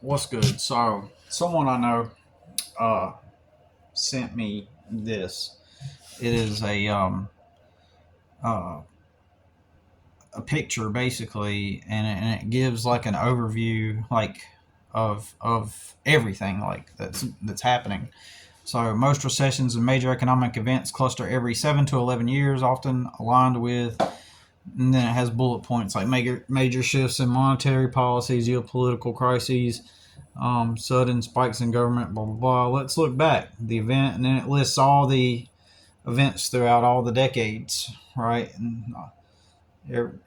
What's good? So, someone I know uh, sent me this. It is uh, a picture basically, and it gives like an overview of everything that's happening. So, most recessions and major economic events cluster every 7 to 11 years, often aligned with. And then it has bullet points like major shifts in monetary policy, geopolitical crises, sudden spikes in government, blah, blah, blah. Let's look back. The event, and then it lists all the events throughout all the decades, right? And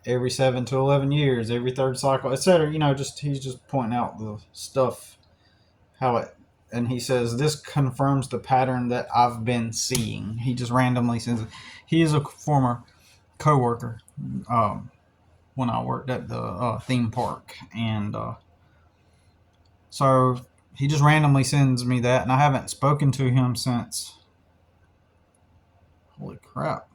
every 7 to 11 years, every third cycle, etc. Just he's just pointing out the stuff, how it, and he says this confirms the pattern that I've been seeing. He just randomly says he is a former coworker um, when I worked at the theme park, and so he just randomly sends me that, and I haven't spoken to him since. Holy crap!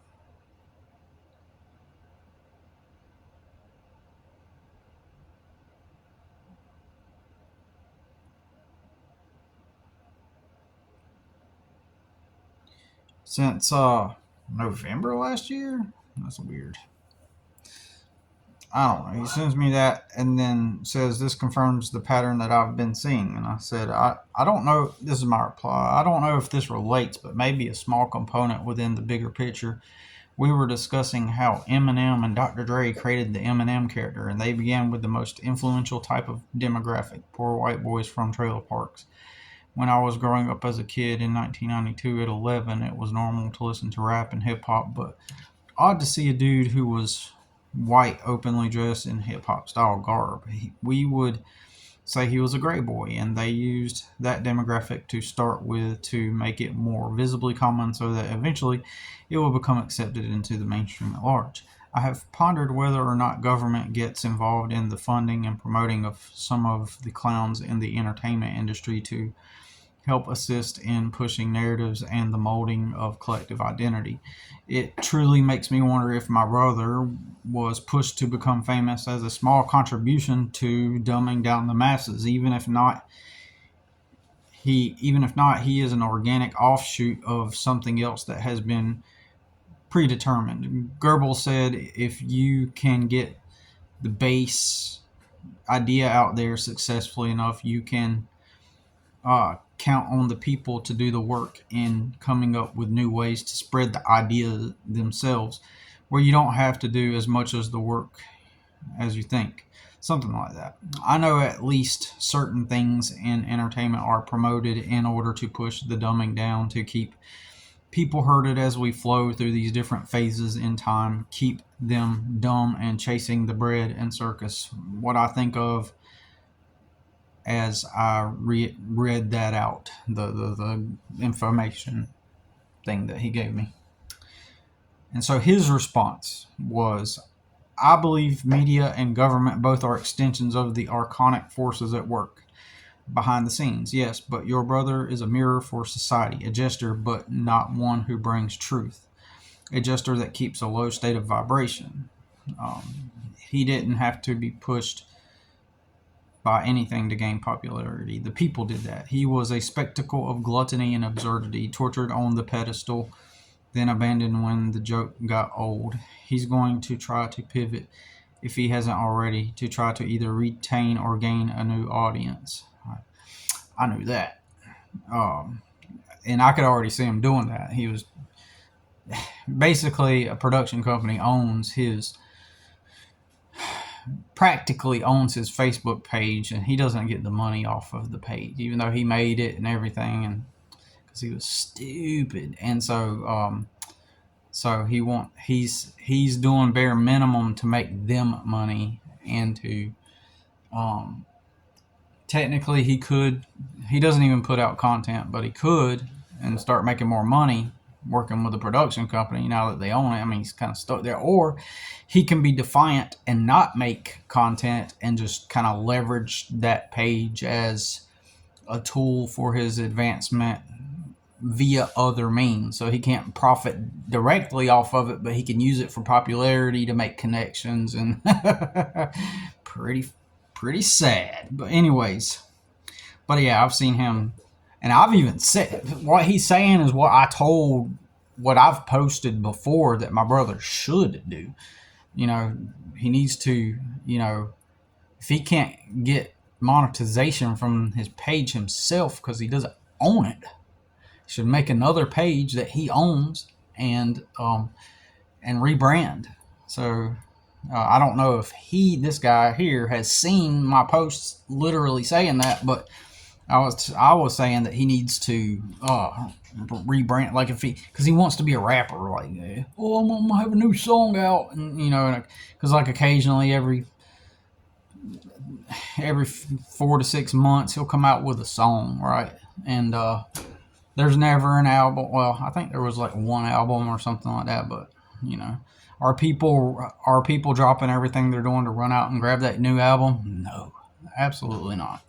Since November last year. That's weird. I don't know. He sends me that and then says this confirms the pattern that I've been seeing. And I said, I don't know. This is my reply. I don't know if this relates, but maybe a small component within the bigger picture. We were discussing how Eminem and Dr. Dre created the Eminem character, and they began with the most influential type of demographic, poor white boys from trailer parks. When I was growing up as a kid in 1992 at 11, it was normal to listen to rap and hip hop, but odd to see a dude who was white openly dressed in hip hop style garb. We would say he was a gray boy, and they used that demographic to start with to make it more visibly common so that eventually it will become accepted into the mainstream at large. I have pondered whether or not government gets involved in the funding and promoting of some of the clowns in the entertainment industry to help assist in pushing narratives and the molding of collective identity. It truly makes me wonder if my brother was pushed to become famous as a small contribution to dumbing down the masses, even if not, he is an organic offshoot of something else that has been predetermined. Goebbels said if you can get the base idea out there successfully enough, you can count on the people to do the work in coming up with new ways to spread the idea themselves, where you don't have to do as much as the work as you think. Something like that. I know at least certain things in entertainment are promoted in order to push the dumbing down to keep people herded as we flow through these different phases in time, keep them dumb and chasing the bread and circus. What I think of as I read that out, the information thing that he gave me. And so his response was, I believe media and government both are extensions of the archonic forces at work behind the scenes. Yes, but your brother is a mirror for society, a jester, but not one who brings truth, a jester that keeps a low state of vibration. He didn't have to be pushed by anything to gain popularity. The people did that. He was a spectacle of gluttony and absurdity, tortured on the pedestal, then abandoned when the joke got old. He's going to try to pivot, if he hasn't already, to try to either retain or gain a new audience. I knew that. And I could already see him doing that. He was basically, a production company practically owns his Facebook page, and he doesn't get the money off of the page, even though he made it and everything, and because he was stupid. And so he's doing bare minimum to make them money, and to technically he doesn't even put out content, but he could and start making more money working with a production company now that they own it. I mean, he's kind of stuck there. Or he can be defiant and not make content and just kind of leverage that page as a tool for his advancement via other means. So he can't profit directly off of it, but he can use it for popularity to make connections, and pretty sad. But anyways, But yeah, I've seen him, and I've even said what he's saying is what I've posted before that my brother should do. You know, he needs to, if he can't get monetization from his page himself because he doesn't own it, he should make another page that he owns and rebrand. So I don't know if this guy here, has seen my posts literally saying that, but I was saying that he needs to rebrand, like if because he wants to be a rapper, like, oh, I'm gonna have a new song out, and because like occasionally every 4 to 6 months he'll come out with a song, right? And there's never an album. Well, I think there was like one album or something like that, but are people dropping everything they're doing to run out and grab that new album? No, absolutely not.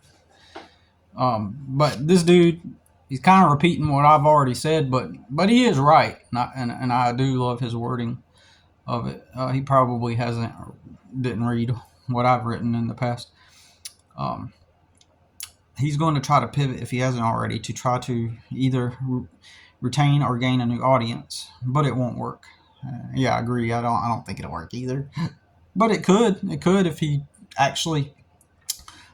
But this dude, he's kind of repeating what I've already said, but he is right, and I do love his wording of it. He probably didn't read what I've written in the past. He's going to try to pivot, if he hasn't already, to try to either retain or gain a new audience, but it won't work. Yeah, I agree. I don't think it'll work either, but it could. It could if he actually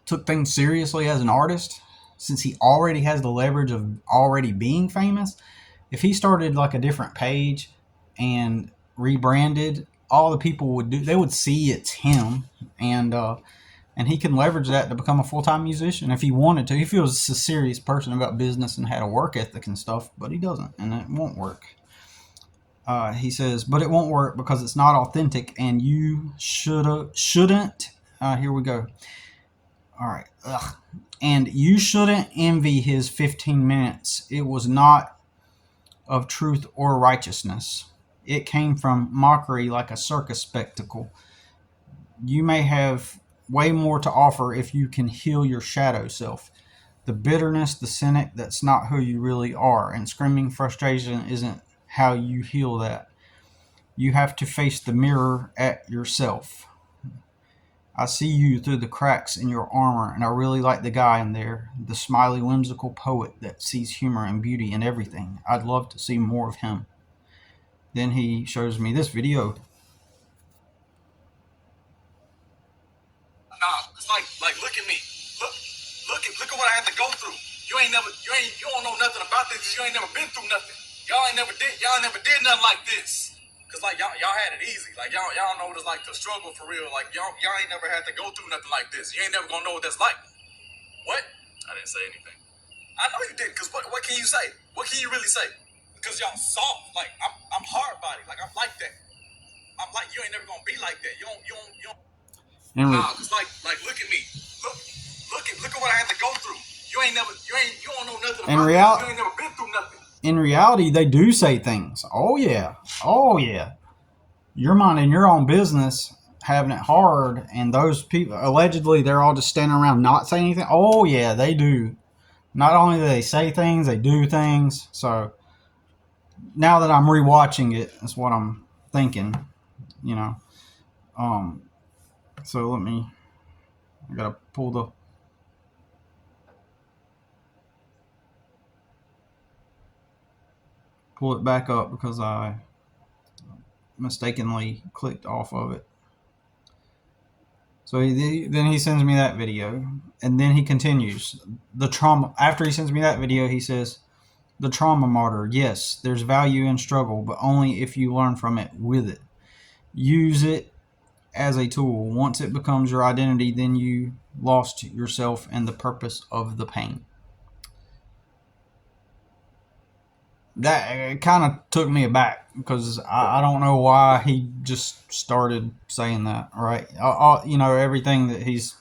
took things seriously as an artist, since he already has the leverage of already being famous. If he started like a different page and rebranded, all the people they would see it's him, and he can leverage that to become a full-time musician if he wanted to. He feels a serious person about business and had a work ethic and stuff, but he doesn't, and it won't work. He says, but it won't work because it's not authentic, and you shouldn't. Here we go. All right. Ugh. And you shouldn't envy his 15 minutes. It was not of truth or righteousness. It came from mockery like a circus spectacle. You may have way more to offer if you can heal your shadow self. The bitterness, the cynic, that's not who you really are. And screaming frustration isn't how you heal that. You have to face the mirror at yourself. I see you through the cracks in your armor, and I really like the guy in there, the smiley, whimsical poet that sees humor and beauty in everything. I'd love to see more of him. Then he shows me this video. Nah, it's like look at me. Look at what I had to go through. You don't know nothing about this. You ain't never been through nothing. Y'all never did nothing like this. Cause like y'all had it easy. Like y'all know what it's like to struggle for real. Like y'all ain't never had to go through nothing like this. You ain't never gonna know what that's like. What? I didn't say anything. I know you did. Cause what can you say? What can you really say? Because y'all soft. Like I'm hard body. Like I'm like that. I'm like, you ain't never gonna be like that. You don't. Nah, cause like look at me. Look at what I had to go through. You don't know nothing about it. You ain't never been through nothing. In reality, they do say things. Oh yeah. You're minding your own business, having it hard, and those people, allegedly, they're all just standing around not saying anything. Oh yeah, they do. Not only do they say things, they do things. So now that I'm rewatching it, that's what I'm thinking. So I gotta pull it back up because I mistakenly clicked off of it. So then he sends me that video, and then he continues. The trauma. After he sends me that video, he says, the trauma martyr. Yes, there's value in struggle, but only if you learn from it with it. Use it as a tool. Once it becomes your identity, then you lost yourself and the purpose of the pain. That kind of took me aback because I don't know why he just started saying that, right? Everything that he's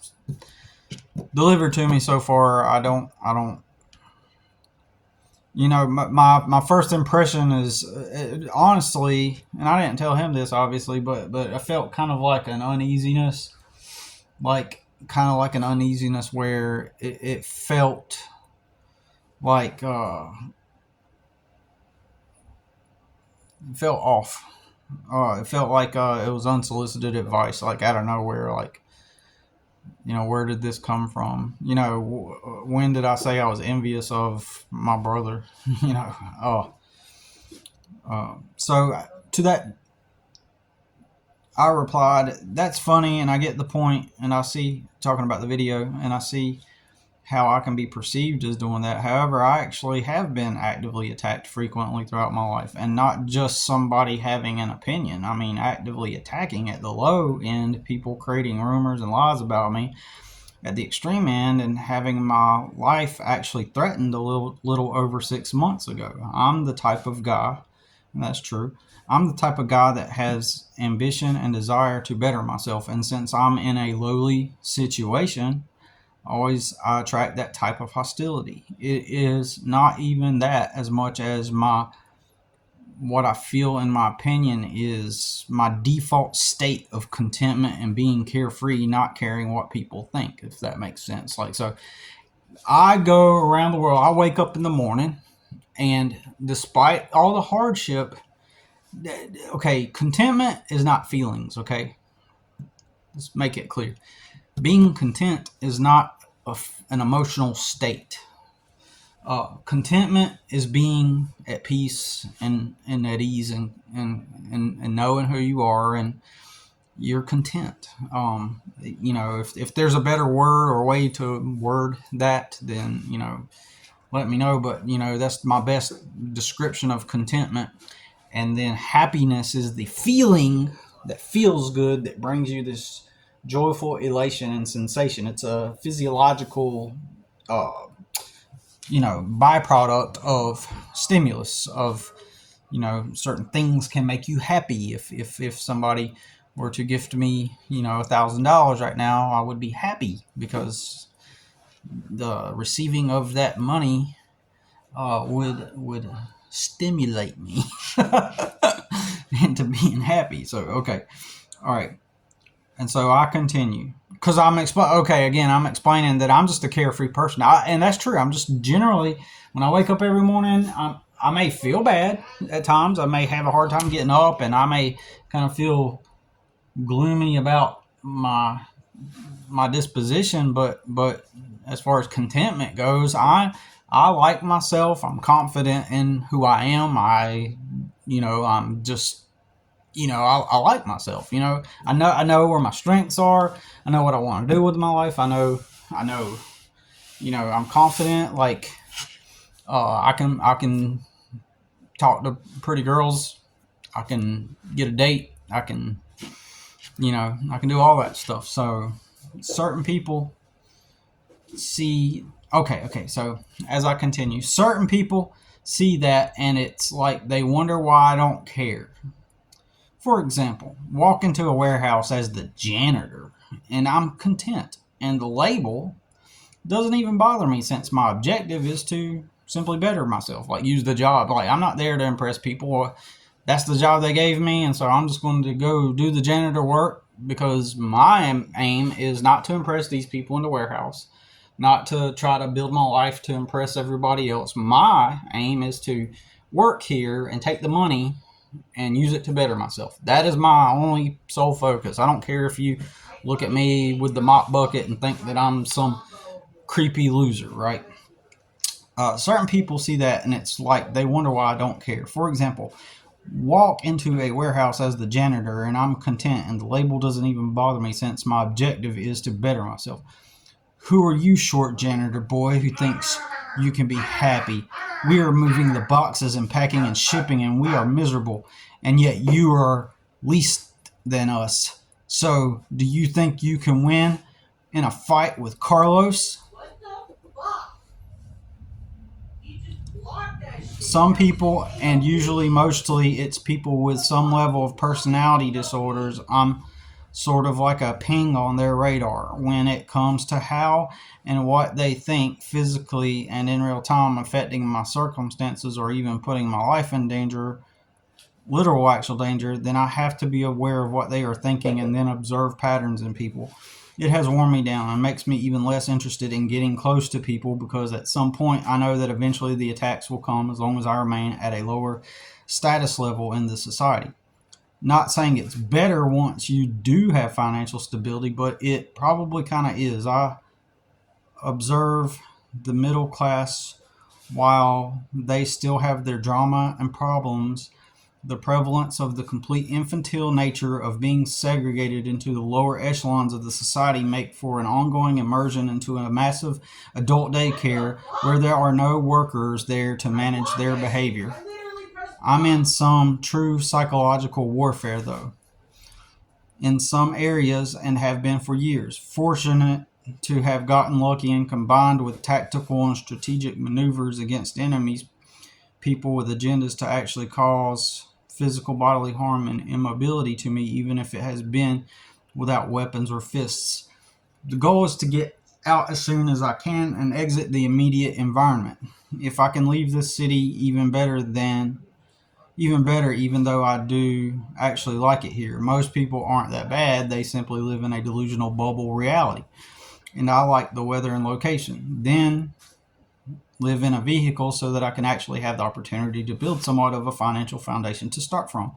delivered to me so far, I don't. My first impression is honestly, and I didn't tell him this obviously, but I felt kind of like an uneasiness, where it felt like. It felt off. It felt like it was unsolicited advice, like out of nowhere. Like Where did this come from? When did I say I was envious of my brother? Oh, so to that, I replied, "That's funny, and I get the point, and I see talking about the video, and I see how I can be perceived as doing that. However, I actually have been actively attacked frequently throughout my life, and not just somebody having an opinion. I mean, actively attacking at the low end, people creating rumors and lies about me at the extreme end, and having my life actually threatened a little over 6 months ago. I'm the type of guy, and that's true. I'm the type of guy that has ambition and desire to better myself, and since I'm in a lowly situation, always I attract that type of hostility. It is not even that as much as what I feel, in my opinion, is my default state of contentment and being carefree, not caring what people think, if that makes sense. Like, so I go around the world. I wake up in the morning, and despite all the hardship, okay, contentment is not feelings, okay? Let's make it clear. Being content is not an emotional state. Contentment is being at peace and at ease, and knowing who you are, and you're content. If there's a better word or way to word that, then let me know. But that's my best description of contentment. And then happiness is the feeling that feels good, that brings you this joyful elation and sensation. It's a physiological byproduct of stimulus, of certain things can make you happy. If somebody were to gift me $1,000 right now, I would be happy, because the receiving of that money would stimulate me into being happy. So okay, all right. And so I continue, because I'm explaining that I'm just a carefree person. And that's true. I'm just generally, when I wake up every morning, I may feel bad at times. I may have a hard time getting up, and I may kind of feel gloomy about my disposition. But as far as contentment goes, I like myself. I'm confident in who I am. I'm just, I like myself. I know where my strengths are. I know what I want to do with my life. I know. I'm confident. Like, I can talk to pretty girls. I can get a date. I can do all that stuff. So certain people see. Okay. So as I continue, certain people see that, and it's like they wonder why I don't care. For example, walk into a warehouse as the janitor, and I'm content. And the label doesn't even bother me, since my objective is to simply better myself, like use the job. Like, I'm not there to impress people. That's the job they gave me, and so I'm just going to go do the janitor work, because my aim is not to impress these people in the warehouse, not to try to build my life to impress everybody else. My aim is to work here and take the money and use it to better myself. That is my only sole focus. I don't care if you look at me with the mop bucket and think that I'm some creepy loser, right? Certain people see that, and it's like they wonder why I don't care. For example, walk into a warehouse as the janitor, and I'm content, and the label doesn't even bother me, since my objective is to better myself. Who are you, short janitor boy, who thinks you can be happy? We are moving the boxes and packing and shipping, and we are miserable, and yet you are least than us. So, do you think you can win in a fight with Carlos? Some people, and usually mostly it's people with some level of personality disorders, I'm sort of like a ping on their radar when it comes to how and what they think physically and in real time affecting my circumstances, or even putting my life in danger, literal actual danger. Then I have to be aware of what they are thinking, and then observe patterns in people. It has worn me down and makes me even less interested in getting close to people, because at some point I know that eventually the attacks will come, as long as I remain at a lower status level in the society. Not saying it's better once you do have financial stability, but it probably kind of is. I observe the middle class, while they still have their drama and problems, the prevalence of the complete infantile nature of being segregated into the lower echelons of the society make for an ongoing immersion into a massive adult daycare where there are no workers there to manage their behavior. I'm in some true psychological warfare, though, in some areas and have been for years. Fortunate to have gotten lucky and combined with tactical and strategic maneuvers against enemies, people with agendas to actually cause physical bodily harm and immobility to me, even if it has been without weapons or fists. The goal is to get out as soon as I can and exit the immediate environment. If I can leave this city, even better, even though I do actually like it here. Most people aren't that bad, they simply live in a delusional bubble reality. And I like the weather and location. Then live in a vehicle so that I can actually have the opportunity to build somewhat of a financial foundation to start from.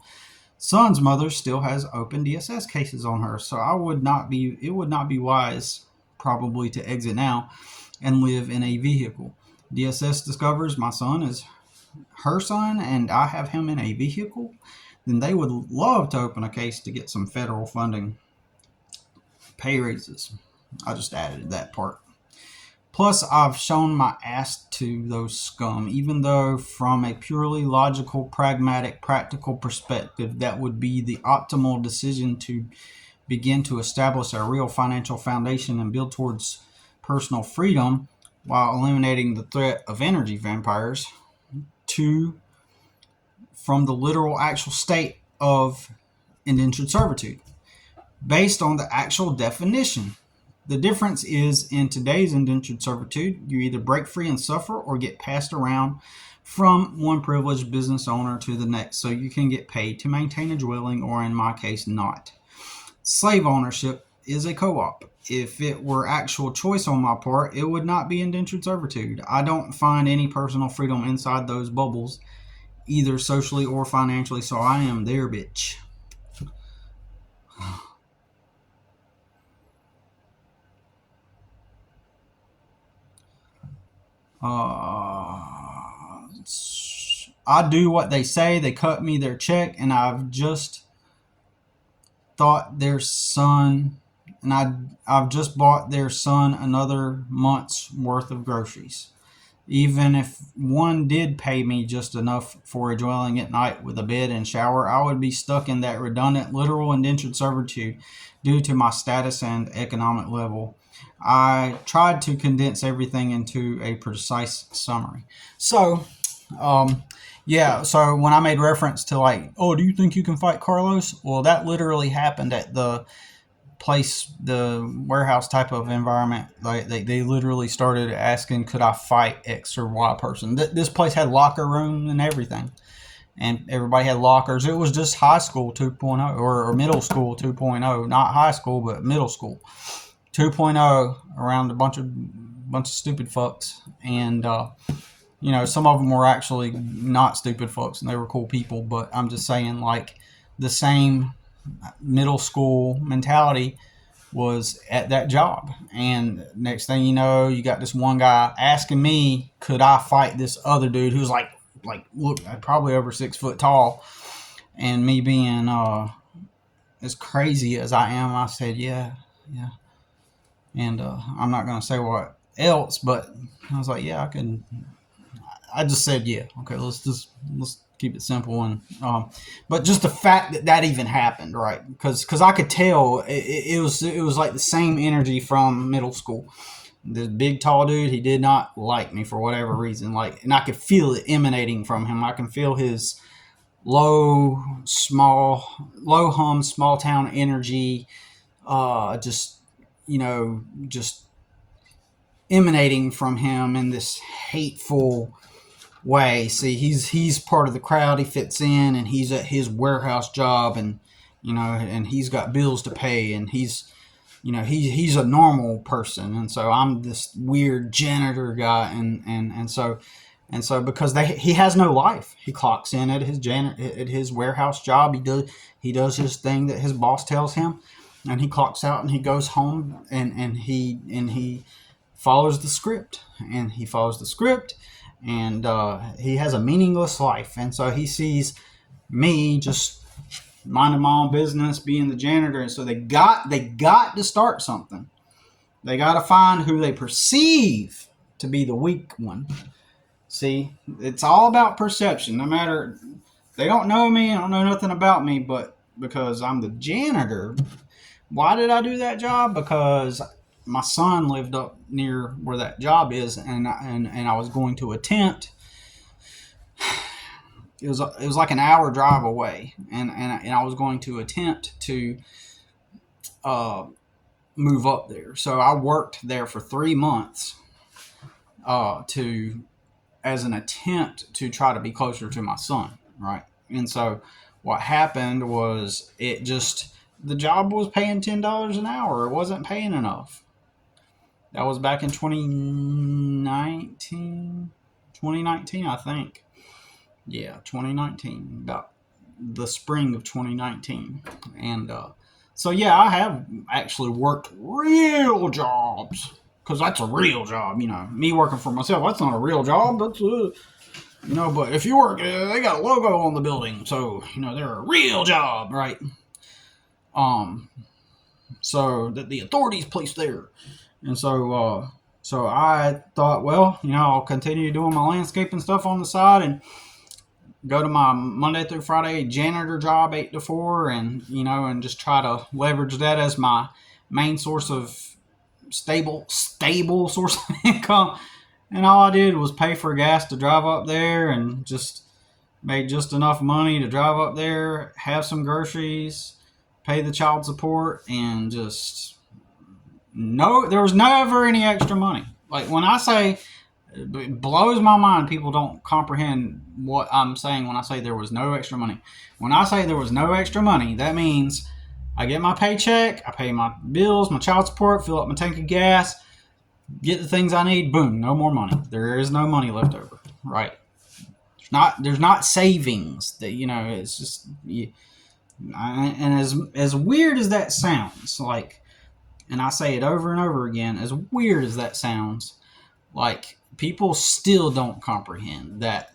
Son's mother still has open DSS cases on her, so it would not be wise probably to exit now and live in a vehicle. DSS discovers my son is her son and I have him in a vehicle, then they would love to open a case to get some federal funding, pay raises. I just added that part. Plus, I've shown my ass to those scum, even though from a purely logical, pragmatic, practical perspective, that would be the optimal decision to begin to establish a real financial foundation and build towards personal freedom while eliminating the threat of energy vampires from the literal actual state of indentured servitude based on the actual definition. The difference is in today's indentured servitude, you either break free and suffer or get passed around from one privileged business owner to the next so you can get paid to maintain a dwelling, or in my case, not. Slave ownership is a co-op. If it were actual choice on my part, it would not be indentured servitude. I don't find any personal freedom inside those bubbles, either socially or financially, so I am their bitch. I do what they say. They cut me their check, and I've just thought their son, and I've just bought their son another month's worth of groceries. Even if one did pay me just enough for a dwelling at night with a bed and shower, I would be stuck in that redundant, literal indentured servitude due to my status and economic level. I tried to condense everything into a precise summary. So, so when I made reference to like, oh, do you think you can fight Carlos? Well, that literally happened at the place, the warehouse type of environment. Like they literally started asking, could I fight X or Y person? This place had locker room and everything. And everybody had lockers. It was just high school 2.0 or middle school 2.0. Not high school, but middle school 2.0 around a bunch of stupid fucks. And, some of them were actually not stupid fucks and they were cool people. But I'm just saying, like, the same middle school mentality was at that job. And next thing you know, you got this one guy asking me, could I fight this other dude who's like look, probably over 6 foot tall. And me being as crazy as I am, I said, yeah. And I'm not going to say what else, but I was like, yeah, I just said, yeah. Okay, let's keep it simple. And but just the fact that even happened, right? Because I could tell it was like the same energy from middle school. The big tall dude, he did not like me for whatever reason. Like, and I could feel it emanating from him. I can feel his low hum, small town energy. Just emanating from him in this hateful way. See, he's part of the crowd. He fits in, and he's at his warehouse job, and and he's got bills to pay, and he's a normal person, and so I'm this weird janitor guy, and so And so because he has no life, he clocks in at his warehouse job. He does his thing that his boss tells him, and he clocks out and he goes home and he follows the script, and he follows the script, and he has a meaningless life. And so he sees me just minding my own business, being the janitor, and so they got to start something. They got to find who they perceive to be the weak one. See, it's all about perception. No matter, they don't know me, I don't know nothing about me, but because I'm the janitor, why did I do that job? Because my son lived up near where that job is, and I was going to attempt. It was like an hour drive away, and I was going to attempt to move up there. So I worked there for 3 months as an attempt to try to be closer to my son, right? And so what happened was the job was paying $10 an hour. It wasn't paying enough. That was back in 2019, I think. Yeah, 2019, about the spring of 2019. And so, yeah, I have actually worked real jobs, because that's a real job. Me working for myself, that's not a real job. That's but if you work, they got a logo on the building, so they're a real job, right? So that the authorities place there. And so I thought, well, I'll continue doing my landscaping stuff on the side and go to my Monday through Friday janitor job 8 to 4, and and just try to leverage that as my main source of stable source of income. And all I did was pay for gas to drive up there, and just made just enough money to drive up there, have some groceries, pay the child support, and just there was never any extra money. Like, when I say, it blows my mind people don't comprehend what I'm saying when I say there was no extra money. When I say there was no extra money, that means I get my paycheck, I pay my bills, my child support, fill up my tank of gas, get the things I need, boom, no more money. There is no money left over, right? There's not savings. That it's just, and as weird as that sounds, like, and I say it over and over again, as weird as that sounds, like, people still don't comprehend that.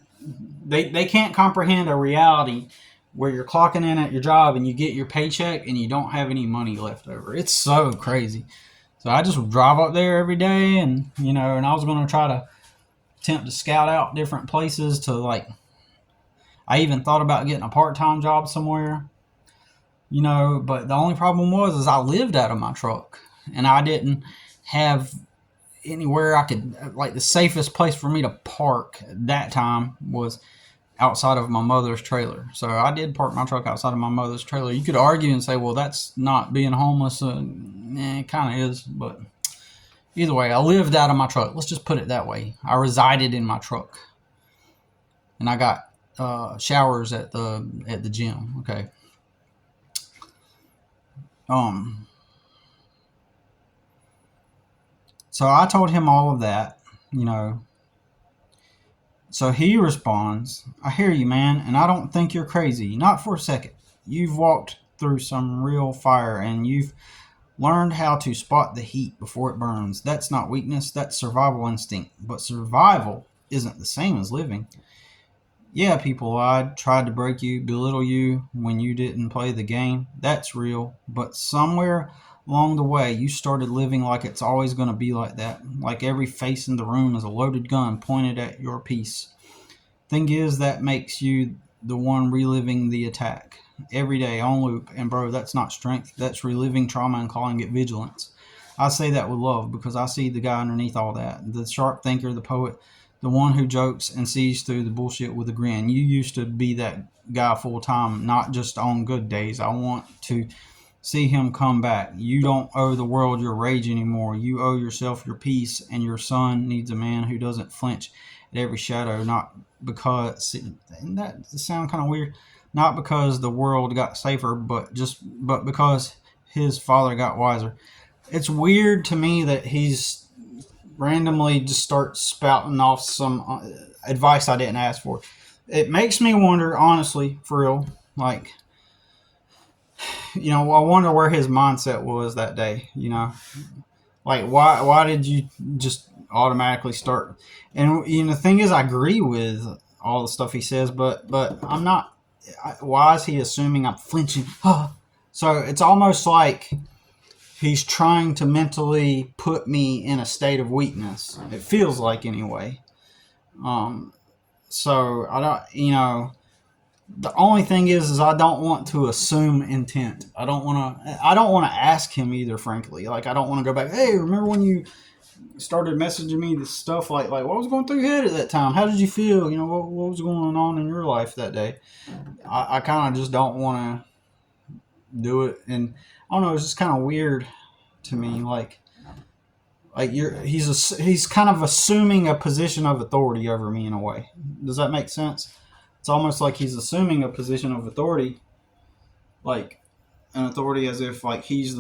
They can't comprehend a reality where you're clocking in at your job and you get your paycheck and you don't have any money left over. It's so crazy. So I just drive up there every day, and and I was going to try to attempt to scout out different places to, like, I even thought about getting a part-time job somewhere, but the only problem is I lived out of my truck, and I didn't have anywhere I could, like, the safest place for me to park at that time was outside of my mother's trailer. So I did park my truck outside of my mother's trailer. You could argue and say, well, that's not being homeless. It kind of is, but either way, I lived out of my truck. Let's just put it that way. I resided in my truck, and I got showers at the gym. Okay. So I told him all of that, So he responds, I hear you, man, and I don't think you're crazy. Not for a second. You've walked through some real fire, and you've learned how to spot the heat before it burns. That's not weakness, that's survival instinct. But survival isn't the same as living. Yeah, people lied, tried to break you, belittle you when you didn't play the game. That's real. But somewhere along the way, you started living like it's always going to be like that. Like every face in the room is a loaded gun pointed at your piece. Thing is, that makes you the one reliving the attack. Every day, on loop. And bro, that's not strength. That's reliving trauma and calling it vigilance. I say that with love because I see the guy underneath all that. The sharp thinker, the poet, the one who jokes and sees through the bullshit with a grin. You used to be that guy full time, not just on good days. I want to see him come back. You don't owe the world your rage anymore. You owe yourself your peace, and your son needs a man who doesn't flinch at every shadow, not because, and that sound kind of weird, not because the world got safer, but because his father got wiser. It's weird to me that he's randomly just start spouting off some advice I didn't ask for. It makes me wonder, honestly, for real, like, I wonder where his mindset was that day, like why did you just automatically start? And the thing is, I agree with all the stuff he says, but I'm not. Why is he assuming I'm flinching? So it's almost like he's trying to mentally put me in a state of weakness. It feels like, anyway. Um, so I don't, the only thing is I don't want to assume intent. I don't want to ask him either, frankly. Like, I don't want to go back, hey, remember when you started messaging me this stuff, like what was going through your head at that time? How did you feel? What was going on in your life that day? I kind of just don't want to do it. And I don't know, it's just kind of weird to me. Like he's kind of assuming a position of authority over me in a way. Does that make sense? It's almost like he's assuming a position of authority, like an authority, as if like he's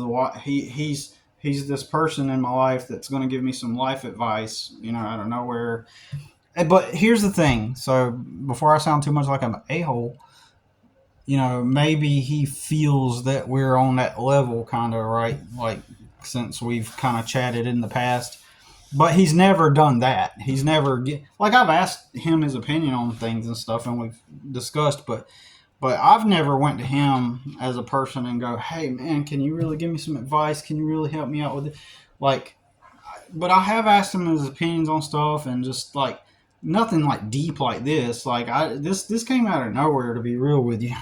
this person in my life that's going to give me some life advice, out of nowhere. But here's the thing. So before I sound too much like I'm an a-hole, maybe he feels that we're on that level, kind of, right? Like, since we've kind of chatted in the past. But he's never done that. He's never like, I've asked him his opinion on things and stuff, and we've discussed, but I've never went to him as a person and go, hey man, can you really give me some advice? Can you really help me out with it? Like, but I have asked him his opinions on stuff, and just like nothing like deep like this. Like, this came out of nowhere, to be real with you.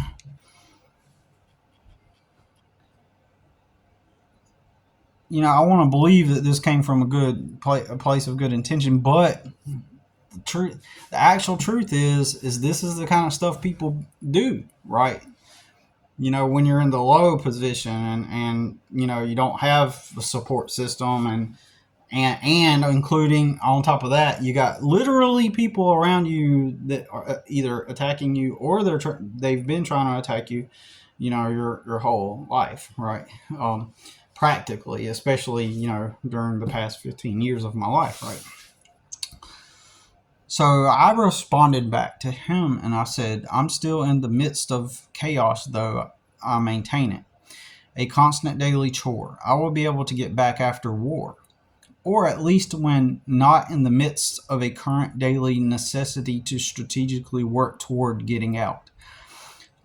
I want to believe that this came from a place of good intention, but the actual truth is this is the kind of stuff people do, right? When you're in the low position, and you don't have a support system, and including on top of that, you got literally people around you that are either attacking you, or they've been trying to attack you, your whole life, right? Practically, especially, during the past 15 years of my life, right? So I responded back to him, and I said, I'm still in the midst of chaos, though I maintain it. A constant daily chore. I will be able to get back after war, or at least when not in the midst of a current daily necessity to strategically work toward getting out.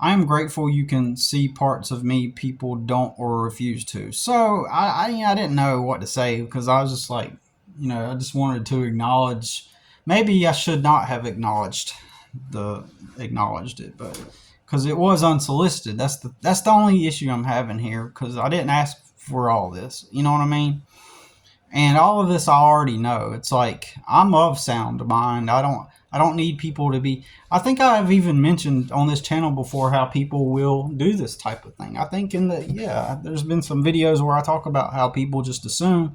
I am grateful you can see parts of me people don't or refuse to. So I didn't know what to say, because I was just like, I just wanted to acknowledge. Maybe I should not have acknowledged it, but because it was unsolicited. That's the only issue I'm having here, because I didn't ask for all this. You know what I mean? And all of this I already know. It's like, I'm of sound mind. I don't need people to be. I think I've even mentioned on this channel before how people will do this type of thing. I think there's been some videos where I talk about how people just assume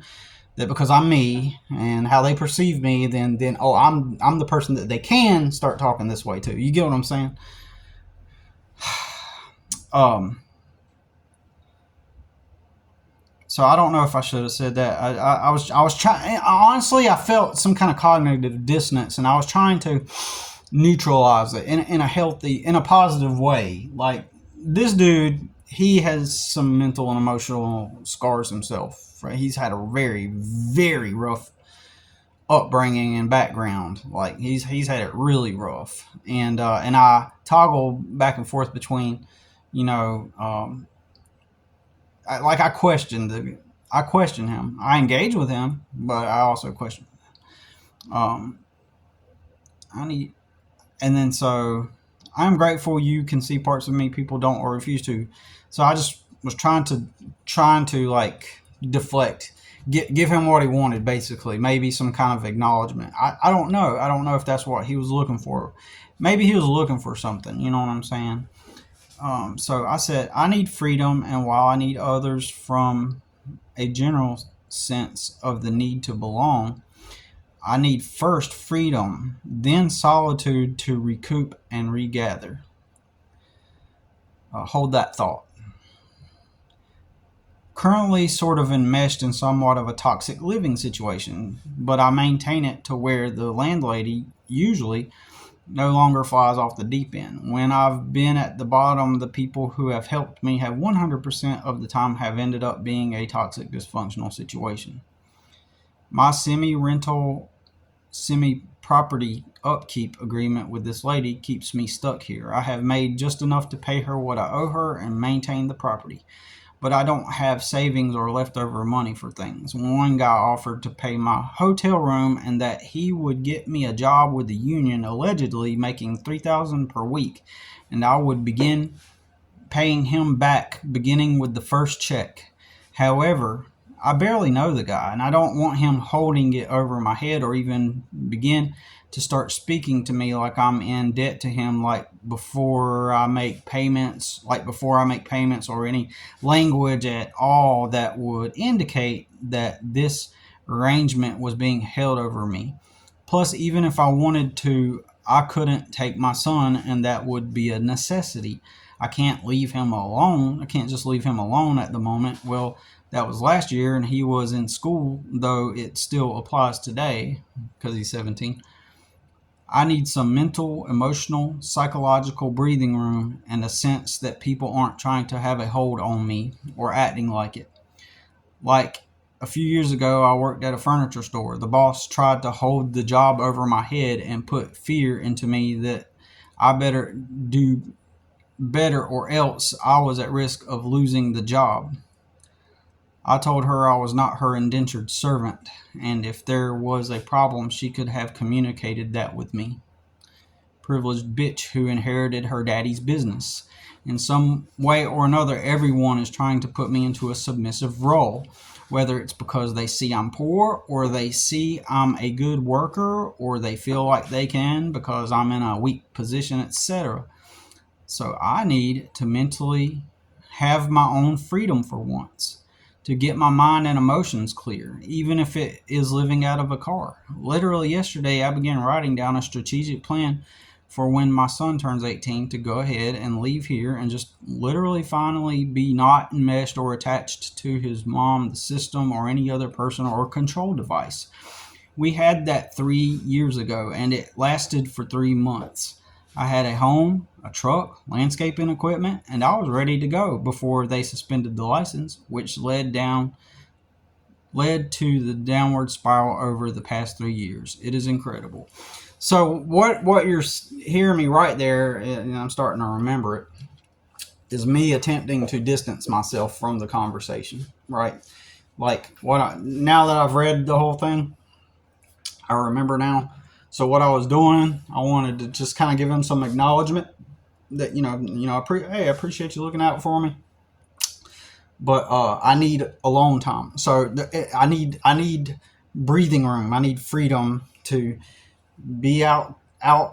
that because I'm me and how they perceive me, then I'm the person that they can start talking this way to. You get what I'm saying? So I don't know if I should have said that. I was trying. Honestly, I felt some kind of cognitive dissonance, and I was trying to neutralize it in a positive way. Like, this dude, he has some mental and emotional scars himself. Right? He's had a very, very rough upbringing and background. Like, he's had it really rough, and I toggle back and forth between, I question him. I engage with him, but I also question him. So I'm grateful you can see parts of me people don't or refuse to. So I just was trying to like deflect, give him what he wanted, basically. Maybe some kind of acknowledgement. I don't know. I don't know if that's what he was looking for. Maybe he was looking for something. You know what I'm saying? So I said, I need freedom, and while I need others from a general sense of the need to belong, I need first freedom, then solitude to recoup and regather. Hold that thought. currently sort of enmeshed in somewhat of a toxic living situation, but I maintain it to where the landlady usually no longer flies off the deep end. When I've been at the bottom, the people who have helped me have 100% of the time have ended up being a toxic, dysfunctional situation. My semi-rental, semi-property upkeep agreement with this lady keeps me stuck here. I have made just enough to pay her what I owe her and maintain the property, but I don't have savings or leftover money for things. One guy offered to pay my hotel room and that he would get me a job with the union, allegedly making $3,000 per week, and I would begin paying him back beginning with the first check. However, I barely know the guy and I don't want him holding it over my head or even begin to start speaking to me like I'm in debt to him like before I make payments or any language at all that would indicate that this arrangement was being held over me. Plus, even if I wanted to, I couldn't take my son, and that would be a necessity. I can't leave him alone. I can't just leave him alone at the moment. Well, that was last year and he was in school, though it still applies today because he's 17. I need some mental, emotional, psychological breathing room and a sense that people aren't trying to have a hold on me or acting like it. Like a few years ago, I worked at a furniture store. The boss tried to hold the job over my head and put fear into me that I better do better or else I was at risk of losing the job. I told her I was not her indentured servant, and if there was a problem, she could have communicated that with me. Privileged bitch who inherited her daddy's business. In some way or another, everyone is trying to put me into a submissive role, whether it's because they see I'm poor, or they see I'm a good worker, or they feel like they can because I'm in a weak position, etc. So I need to mentally have my own freedom for once, to get my mind and emotions clear, even if it is living out of a car. Literally yesterday, I began writing down a strategic plan for when my son turns 18 to go ahead and leave here and just literally finally be not enmeshed or attached to his mom, the system, or any other person or control device. We had that 3 years ago, and it lasted for 3 months. I had a home, a truck, landscaping equipment, and I was ready to go before they suspended the license, which led to the downward spiral over the past 3 years. It is incredible. So what you're hearing me right there, and I'm starting to remember it, is me attempting to distance myself from the conversation, right? Like now that I've read the whole thing, I remember now. So what I was doing, I wanted to just kind of give him some acknowledgement that I appreciate you looking out for me, but I need alone time. So I need breathing room. I need freedom to be outside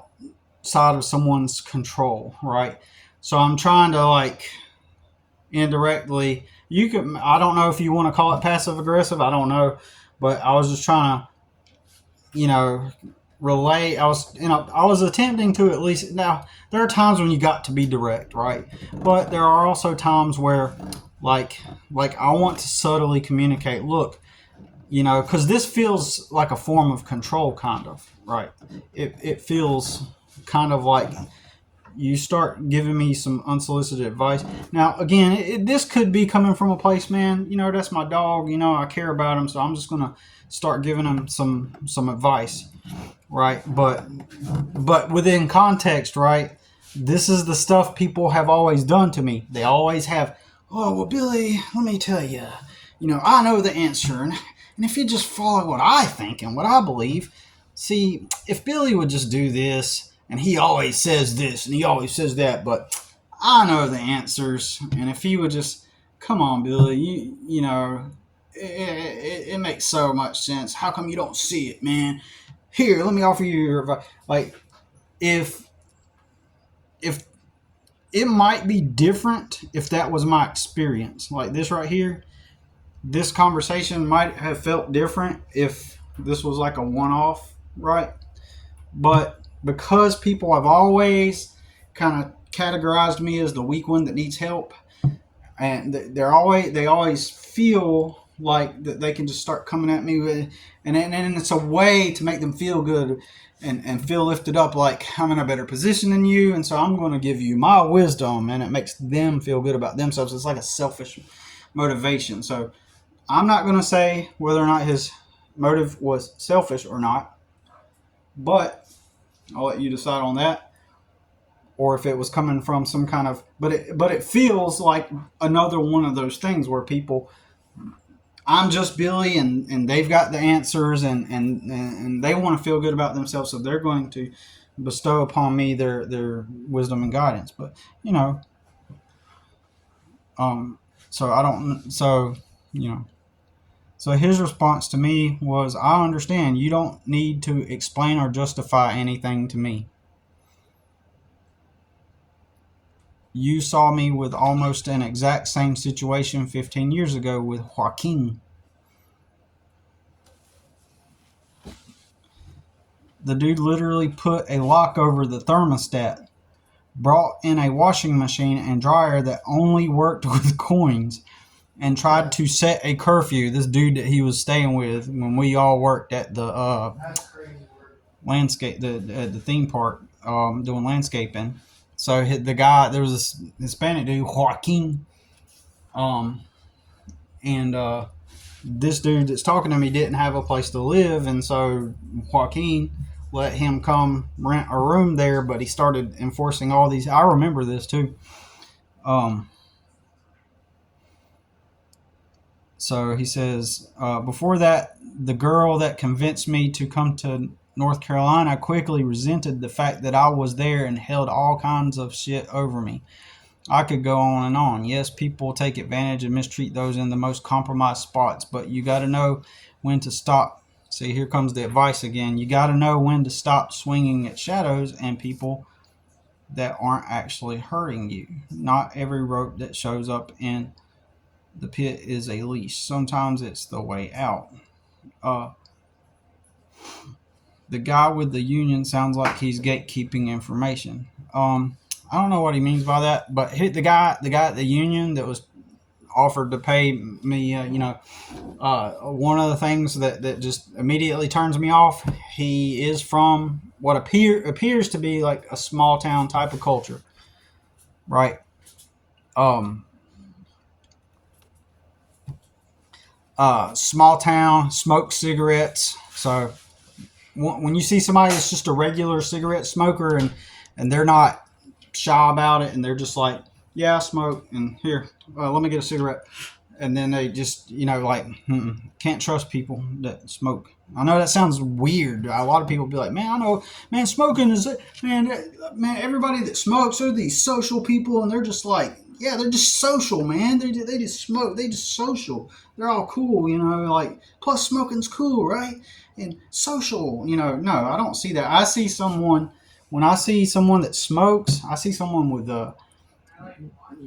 of someone's control, right? So I'm trying to indirectly. I don't know if you want to call it passive aggressive. I don't know, but I was just trying to, relay. I was attempting to at least. Now there are times when you got to be direct, right? But there are also times where like I want to subtly communicate, look, because this feels like a form of control, kind of, right? It feels kind of like you start giving me some unsolicited advice. Now again, this could be coming from a place, man, that's my dog, I care about him, so I'm just gonna start giving him some advice, right? But within context, right? This is the stuff people have always done to me. They always have, oh, well, Billy, let me tell you, I know the answer. And if you just follow what I think and what I believe, see, if Billy would just do this, and he always says this and he always says that, but I know the answers. And if he would just, come on, Billy, it makes so much sense. How come you don't see it, man? Here, let me offer you your advice. Like, if it might be different if that was my experience. Like this right here, this conversation might have felt different if this was like a one-off, right? But because people have always kind of categorized me as the weak one that needs help, and they always feel like that they can just start coming at me with, and it's a way to make them feel good and feel lifted up, like I'm in a better position than you, and so I'm going to give you my wisdom, and it makes them feel good about themselves. It's like a selfish motivation. So I'm not going to say whether or not his motive was selfish or not, but I'll let you decide on that, or if it was coming from some kind of, but it feels like another one of those things where people, I'm just Billy, and they've got the answers, and they want to feel good about themselves, so they're going to bestow upon me their wisdom and guidance. But you know, so I don't, so you know, so his response to me was, I understand. You don't need to explain or justify anything to me. You saw me with almost an exact same situation 15 years ago with Joaquin. The dude literally put a lock over the thermostat, brought in a washing machine and dryer that only worked with coins, and tried to set a curfew. This dude that he was staying with when we all worked at the landscape, the theme park, doing landscaping. So the guy, there was this Hispanic dude, Joaquin, and this dude that's talking to me didn't have a place to live, and so Joaquin let him come rent a room there, but he started enforcing all these. I remember this too. So he says, before that, the girl that convinced me to come to North Carolina quickly resented the fact that I was there and held all kinds of shit over me. I could go on and on. Yes, people take advantage and mistreat those in the most compromised spots, but you got to know when to stop. See, here comes the advice again. You got to know when to stop swinging at shadows and people that aren't actually hurting you. Not every rope that shows up in the pit is a leash. Sometimes it's the way out. The guy with the union sounds like he's gatekeeping information. I don't know what he means by that, but the guy at the union that was offered to pay me, one of the things that just immediately turns me off, he is from what appears to be like a small town type of culture, right? Small town, smoke cigarettes. So when you see somebody that's just a regular cigarette smoker and they're not shy about it, and they're just like, yeah, I smoke, and here, let me get a cigarette, and then they just, can't trust people that smoke. I know that sounds weird. A lot of people be like, man, I know, man, smoking is, man, everybody that smokes are these social people, and they're just like, yeah, they're just social, man. They just smoke. They just social. They're all cool, plus smoking's cool, right? And social, no, I don't see that. I see someone, when I see someone that smokes, I see someone with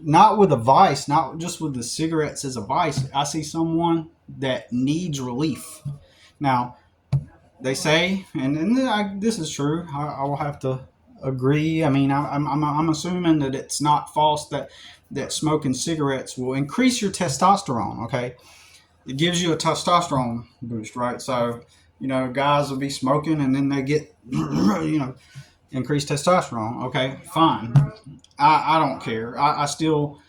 not with a vice, not just with the cigarettes as a vice. I see someone that needs relief. Now, they say, and this is true, I will have to agree. I mean, I'm assuming that it's not false that smoking cigarettes will increase your testosterone, okay? It gives you a testosterone boost, right? So, guys will be smoking and then they get, increased testosterone. Okay, fine. I don't care. I still,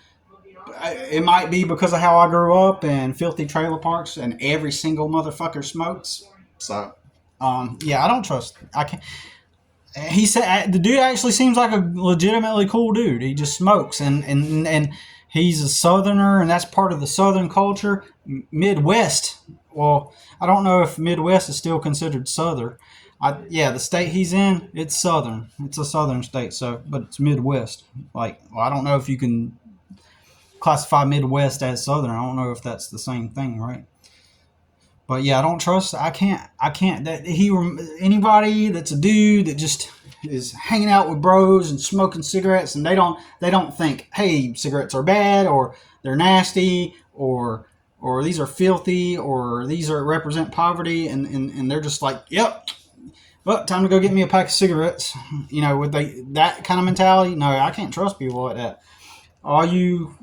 it might be because of how I grew up in filthy trailer parks and every single motherfucker smokes. So, I don't trust. I can't. He said the dude actually seems like a legitimately cool dude. He just smokes and he's a Southerner, and that's part of the Southern culture. Midwest. Well, I don't know if Midwest is still considered Southern. The state he's in, it's Southern. It's a Southern state, but it's Midwest. I don't know if you can classify Midwest as Southern. I don't know if that's the same thing, right? But yeah, I don't trust. I can't. Anybody that's a dude that just is hanging out with bros and smoking cigarettes, and they don't think, hey, cigarettes are bad, or they're nasty, or these are filthy, or these represent poverty, and they're just like, yep, well, time to go get me a pack of cigarettes. With that kind of mentality. No, I can't trust people like that. all you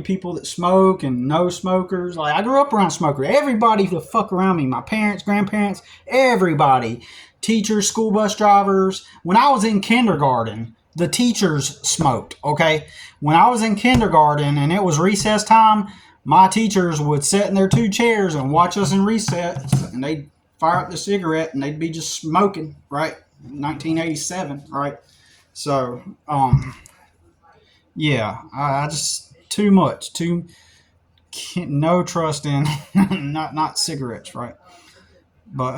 people that smoke and no smokers. Like, I grew up around smokers. Everybody the fuck around me, my parents, grandparents, everybody, teachers, school bus drivers. When I was in kindergarten, the teachers smoked. Okay, when I was in kindergarten and it was recess time, my teachers would sit in their 2 chairs and watch us in recess, and they'd fire up the cigarette and they'd be just smoking. Right, 1987. Right, so yeah, I just too much, no trust in not cigarettes, right? But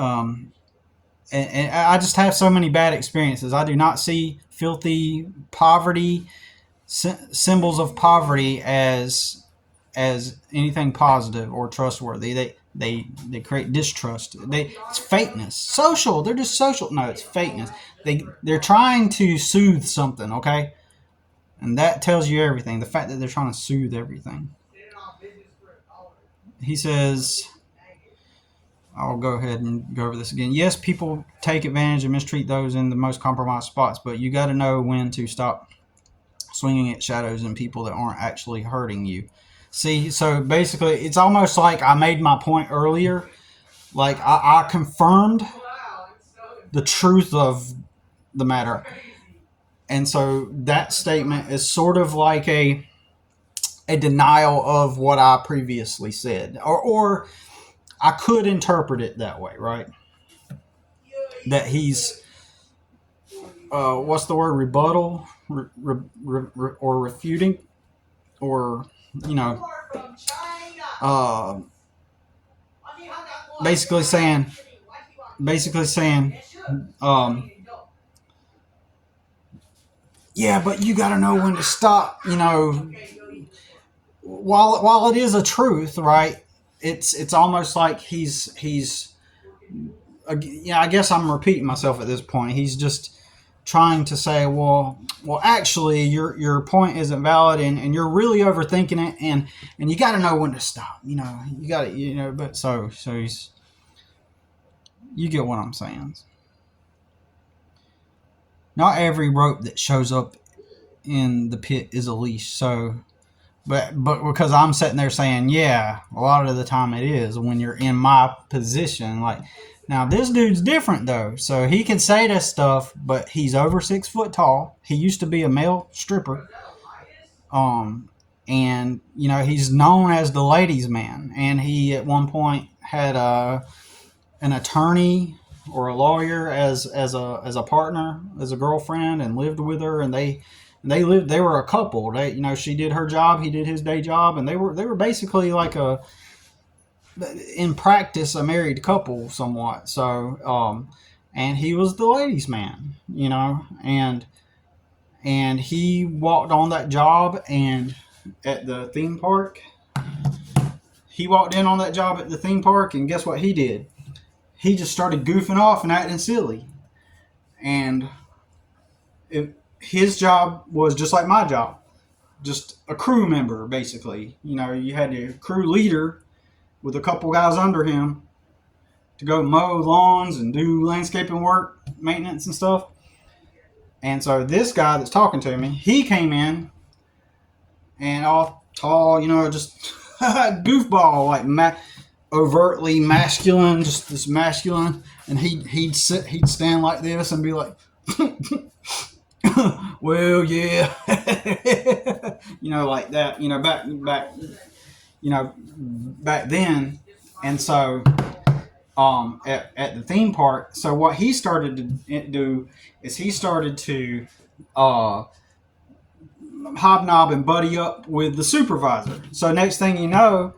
and I just have so many bad experiences. I do not see filthy poverty symbols of poverty as anything positive or trustworthy. They create distrust. It's fakeness. Social. They're just social. No, it's fakeness. They're trying to soothe something. Okay. And that tells you everything. The fact that they're trying to soothe everything. He says, I'll go ahead and go over this again. Yes, people take advantage and mistreat those in the most compromised spots, but you got to know when to stop swinging at shadows and people that aren't actually hurting you. See, so basically, it's almost like I made my point earlier. Like, I confirmed the truth of the matter. And so that statement is sort of like a denial of what I previously said. Or I could interpret it that way, right? That he's, what's the word, rebuttal? Or refuting? Or, basically saying, yeah, but you got to know when to stop. While it is a truth, right? It's almost like he's. I guess I'm repeating myself at this point. He's just trying to say, well, actually, your point isn't valid, and you're really overthinking it, and you got to know when to stop. You got to, But so he's. You get what I'm saying. Not every rope that shows up in the pit is a leash. So, but because I'm sitting there saying, yeah, a lot of the time it is when you're in my position. Like, now this dude's different though. So he can say this stuff, but he's over 6 foot tall. He used to be a male stripper. And he's known as the ladies' man. And he at one point had an attorney or a lawyer as a partner, as a girlfriend, and lived with her, and they were a couple. She did her job, he did his day job, and they were basically like in practice a married couple somewhat. So and he was the ladies' man, and he walked on that job and at the theme park. He walked in on that job at the theme park, and guess what he did? He just started goofing off and acting silly. And his job was just like my job. Just a crew member, basically. You had a crew leader with a couple guys under him to go mow lawns and do landscaping work, maintenance and stuff. And so this guy that's talking to me, he came in and all tall, just goofball, like overtly masculine, just this masculine, and he'd stand like this and be like, well, yeah, like that, back then. And so at the theme park, so what he started to do is he started to hobnob and buddy up with the supervisor. So next thing you know,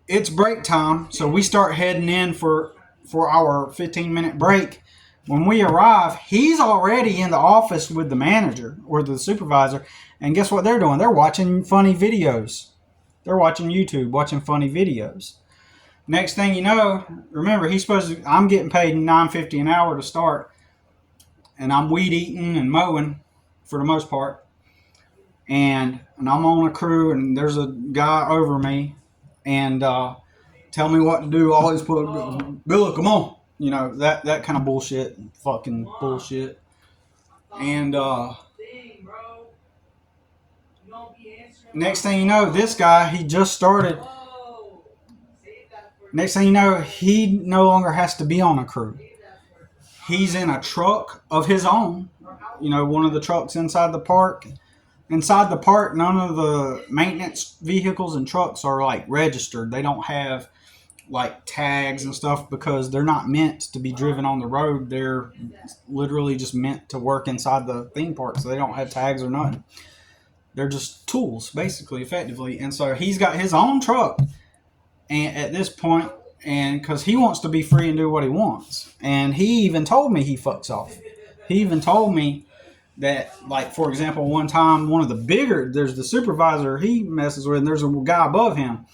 it's break time, so we start heading in for our 15-minute break. When we arrive, he's already in the office with the manager or the supervisor, and guess what they're doing? They're watching funny videos. They're watching YouTube, watching funny videos. Next thing you know, remember, I'm getting paid $9.50 an hour to start, and I'm weed eating and mowing for the most part, and I'm on a crew, and there's a guy over me, and tell me what to do. Always put, Bill, come on. That kind of bullshit. Fucking bullshit. And next thing you know, this guy, he just started. Next thing you know, he no longer has to be on a crew. He's in a truck of his own, one of the trucks inside the park. Inside the park, none of the maintenance vehicles and trucks are like registered. They don't have like tags and stuff because they're not meant to be driven on the road. They're literally just meant to work inside the theme park, so they don't have tags or nothing. They're just tools, basically, effectively. And so he's got his own truck, and at this point, and because he wants to be free and do what he wants. And he even told me he fucks off. He even told me that, like, for example, one time, there's the supervisor he messes with, and there's a guy above him.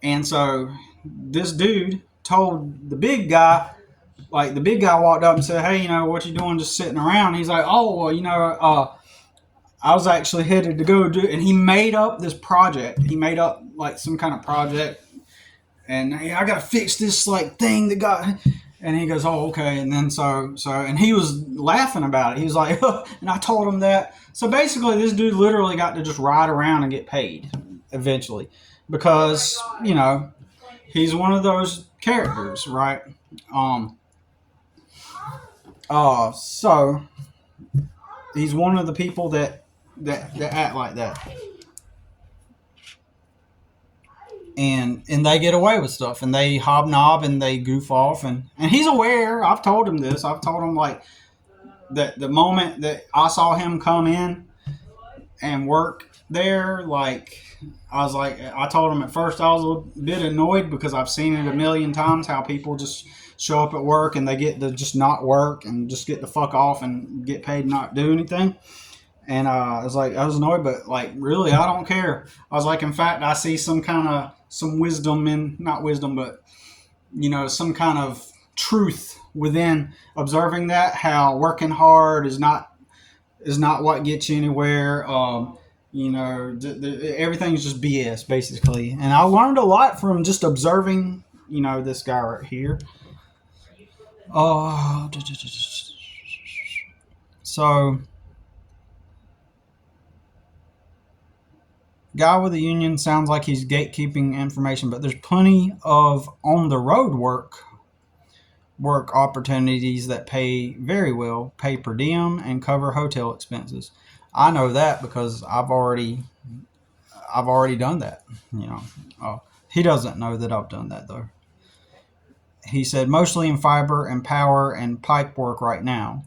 And so this dude told the big guy, like, the big guy walked up and said, hey, what you doing just sitting around? He's like, oh, well, I was actually headed to go do it. And he made up this project. He made up, like, some kind of project. And hey, I got to fix this, like, thing that got... And he goes, oh, okay. And then and he was laughing about it. He was like, and I told him that. So basically, this dude literally got to just ride around and get paid eventually. Because, he's one of those characters, right? So he's one of the people that act like that. And they get away with stuff, and they hobnob and they goof off, and he's aware. I've told him this. I've told him, like, that the moment that I saw him come in and work there, like, I told him at first I was a little bit annoyed because I've seen it a million times how people just show up at work and they get to just not work and just get the fuck off and get paid not do anything. And I was annoyed, but, like, really, I don't care. I was like, in fact, I see some wisdom in, not wisdom, but, some kind of truth within observing that, how working hard is not what gets you anywhere. Everything's just BS, basically. And I learned a lot from just observing, this guy right here. So... Guy with the union sounds like he's gatekeeping information, but there's plenty of on-the-road work opportunities that pay very well, pay per diem, and cover hotel expenses. I know that because I've already done that. He doesn't know that I've done that, though. He said, mostly in fiber and power and pipe work right now.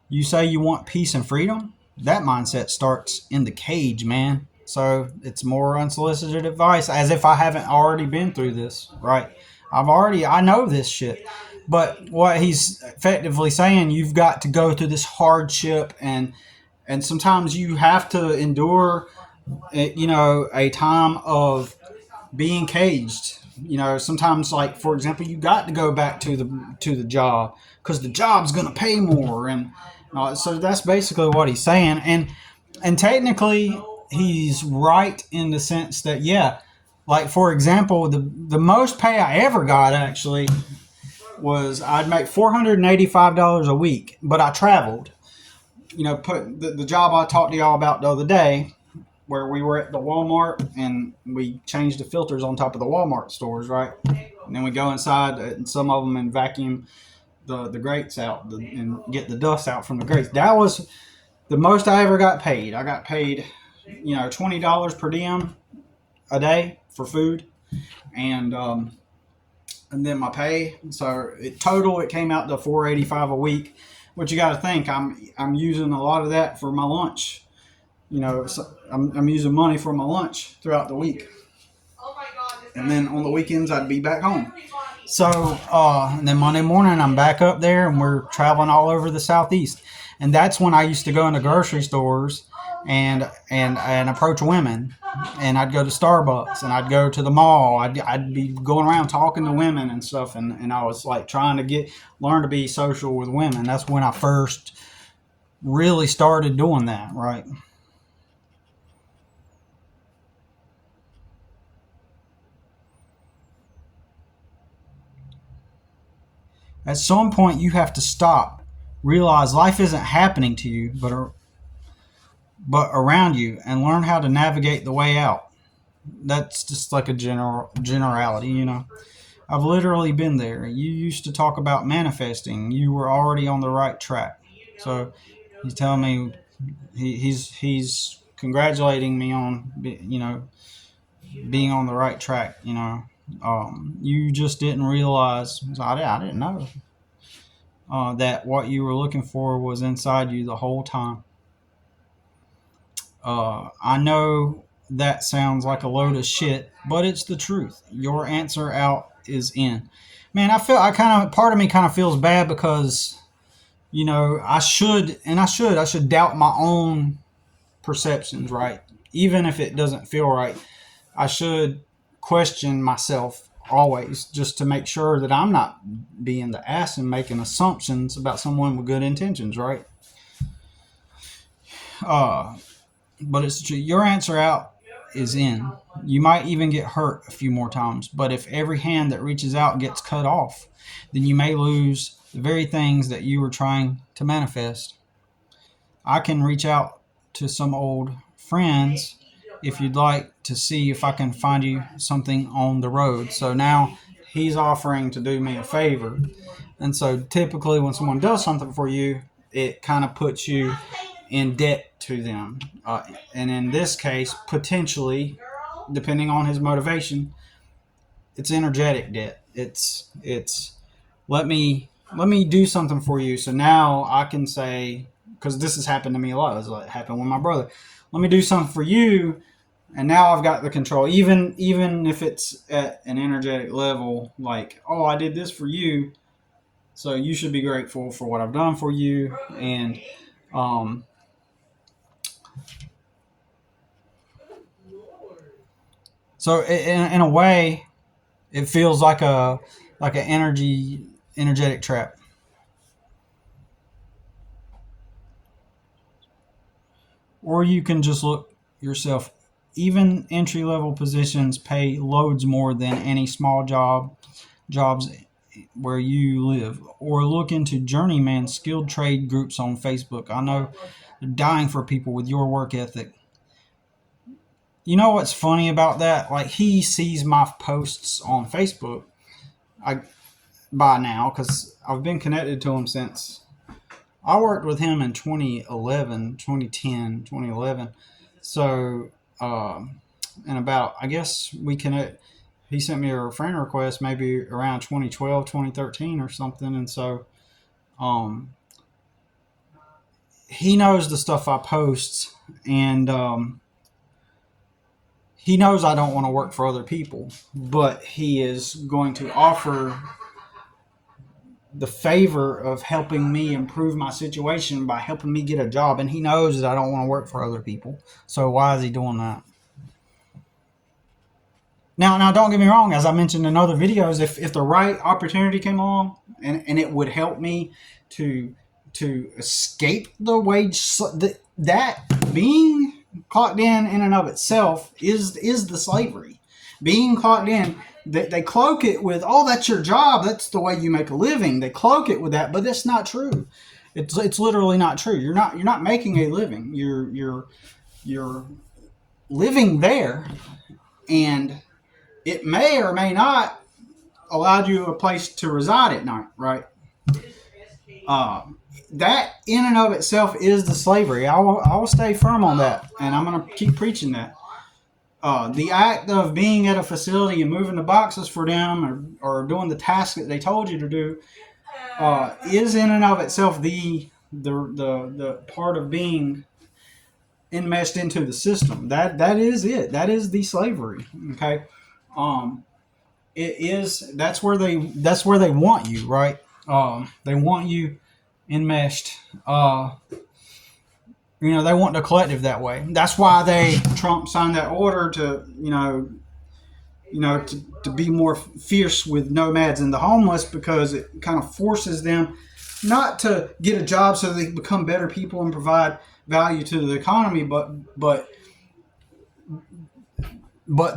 You say you want peace and freedom? That mindset starts in the cage, man. So it's more unsolicited advice, as if I haven't already been through this, right? I know this shit. But what he's effectively saying, you've got to go through this hardship, and sometimes you have to endure, a time of being caged. Sometimes, like, for example, you got to go back to the job because the job's going to pay more. And so that's basically what he's saying. And technically... he's right in the sense that, yeah, like, for example, the most pay I ever got actually was I'd make $485 a week, but I traveled. Put the job I talked to y'all about the other day, where we were at the Walmart and we changed the filters on top of the Walmart stores, right? And then we go inside and some of them and vacuum the grates out and get the dust out from the grates. That was the most I ever got paid. I got paid... $20 per diem a day for food, and then my pay. So it came out to $485 a week. Which you got to think, I'm using a lot of that for my lunch. So I'm using money for my lunch throughout the week, and then on the weekends I'd be back home. So and then Monday morning I'm back up there, and we're traveling all over the Southeast, and that's when I used to go into grocery stores. And approach women, and I'd go to Starbucks, and I'd go to the mall. I'd be going around talking to women and stuff, and I was like trying to learn to be social with women. That's when I first really started doing that, right? At some point, you have to stop, realize life isn't happening to you, but around you, and learn how to navigate the way out. That's just like a generality, you know. I've literally been there. You used to talk about manifesting. You were already on the right track. So he's telling me he's congratulating me on, you know, being on the right track. You know, you just didn't realize. I didn't know that what you were looking for was inside you the whole time. I know that sounds like a load of shit, but it's the truth. Your answer out is in. Man, part of me kind of feels bad because, you know, I should doubt my own perceptions, right? Even if it doesn't feel right, I should question myself always just to make sure that I'm not being the ass and making assumptions about someone with good intentions, right? Uh, but it's true. Your answer out is in. You might even get hurt a few more times, but if every hand that reaches out gets cut off, then you may lose the very things that you were trying to manifest. I can reach out to some old friends if you'd like to see if I can find you something on the road. So now he's offering to do me a favor. And so typically when someone does something for you, it kind of puts you in debt to them. And in this case, potentially, depending on his motivation, it's energetic debt. It's let me do something for you. So now I can say, because this has happened to me a lot. It happened with my brother. Let me do something for you, and now I've got the control. Even if it's at an energetic level, like, oh, I did this for you, so you should be grateful for what I've done for you. And so in a way, it feels like an energetic trap. Or you can just look yourself. Even entry level positions pay loads more than any small jobs where you live. Or look into journeyman skilled trade groups on Facebook. I know they're dying for people with your work ethic. You know what's funny about that? Like, he sees my posts on Facebook. I by now, because I've been connected to him since I worked with him in 2011, 2010, 2011. So, and about, I guess we connect, he sent me a friend request maybe around 2012, 2013 or something. And so, he knows the stuff I post, and, he knows I don't want to work for other people, but he is going to offer the favor of helping me improve my situation by helping me get a job. And he knows that I don't want to work for other people. So why is he doing that? Now, don't get me wrong. As I mentioned in other videos, if the right opportunity came along and it would help me to escape the wage, that being clocked in and of itself is the slavery. Being clocked in, they cloak it with, oh, that's your job, that's the way you make a living. They cloak it with that, but that's not true. It's literally not true. You're not making a living. You're living there, and it may or may not allow you a place to reside at night, right? That in and of itself is the slavery. I will stay firm on that, and I'm going to keep preaching that. The act of being at a facility and moving the boxes for them, or doing the task that they told you to do, is in and of itself the part of being enmeshed into the system. That is it. That is the slavery. Okay, it is. That's where they want you, right? They want you enmeshed. They want the collective that way. That's why Trump signed that order to to be more fierce with nomads and the homeless, because it kind of forces them not to get a job so they become better people and provide value to the economy, but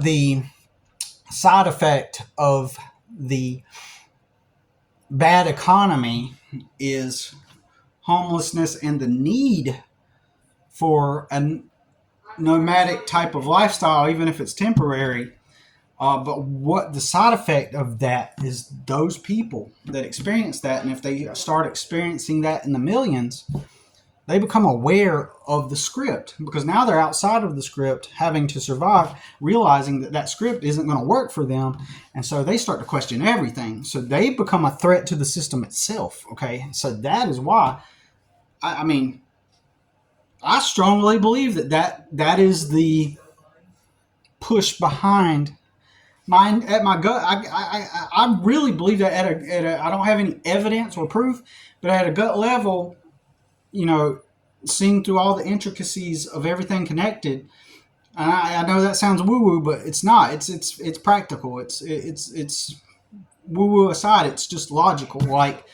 the side effect of the bad economy is homelessness and the need for a nomadic type of lifestyle, even if it's temporary. But what the side effect of that is those people that experience that, and if they start experiencing that in the millions, they become aware of the script because now they're outside of the script, having to survive, realizing that that script isn't going to work for them. And so they start to question everything. So they become a threat to the system itself. Okay. So that is why, I mean, I strongly believe that is the push behind at my gut. I really believe that I don't have any evidence or proof, but at a gut level, you know, seeing through all the intricacies of everything connected. And I know that sounds woo woo, but it's not. It's practical. It's woo woo aside. It's just logical. Like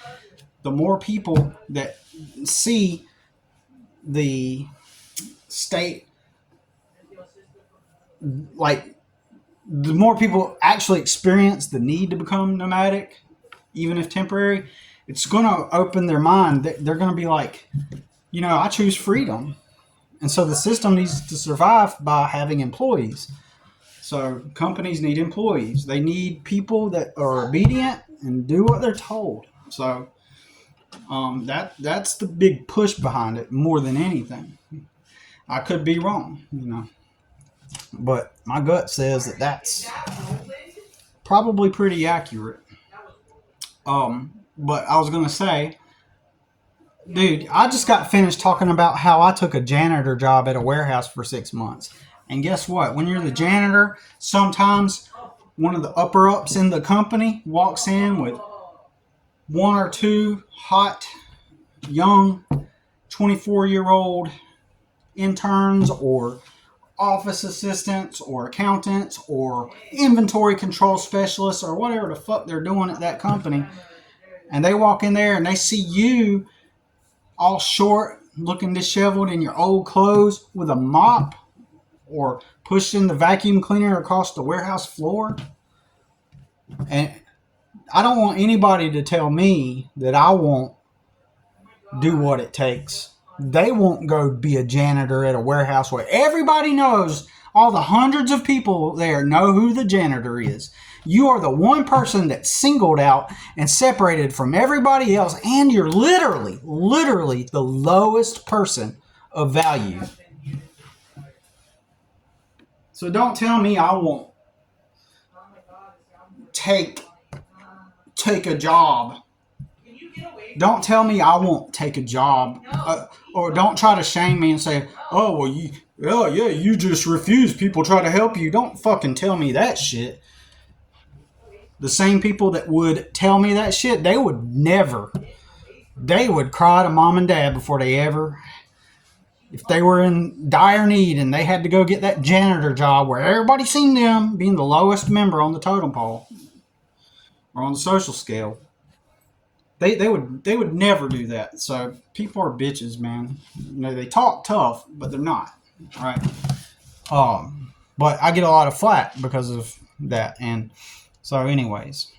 the more people that see the state, like the more people actually experience the need to become nomadic, even if temporary, it's going to open their mind. They're going to be like, you know, I choose freedom. And so the system needs to survive by having employees. So companies need employees. They need people that are obedient and do what they're told. So that's the big push behind it more than anything. I could be wrong, you know, but my gut says that that's probably pretty accurate. But I was gonna say, dude, I just got finished talking about how I took a janitor job at a warehouse for 6 months. And guess what? When you're the janitor, sometimes one of the upper ups in the company walks in with one or two hot, young, 24-year-old interns or office assistants or accountants or inventory control specialists or whatever the fuck they're doing at that company. And they walk in there and they see you all short, looking disheveled in your old clothes with a mop or pushing the vacuum cleaner across the warehouse floor. And I don't want anybody to tell me that I won't do what it takes. They won't go be a janitor at a warehouse where everybody knows, all the hundreds of people there know who the janitor is. You are the one person that's singled out and separated from everybody else, and you're literally the lowest person of value. So don't tell me I won't take a job. Don't tell me I won't take a job, or don't try to shame me and say, "Oh, well, you just refuse. People try to help you." Don't fucking tell me that shit. The same people that would tell me that shit, they would cry to mom and dad before they ever, if they were in dire need and they had to go get that janitor job where everybody seen them being the lowest member on the totem pole or on the social scale. They would never do that. So people are bitches, man. You know, they talk tough, but they're not. Right? But I get a lot of flack because of that. And so anyways,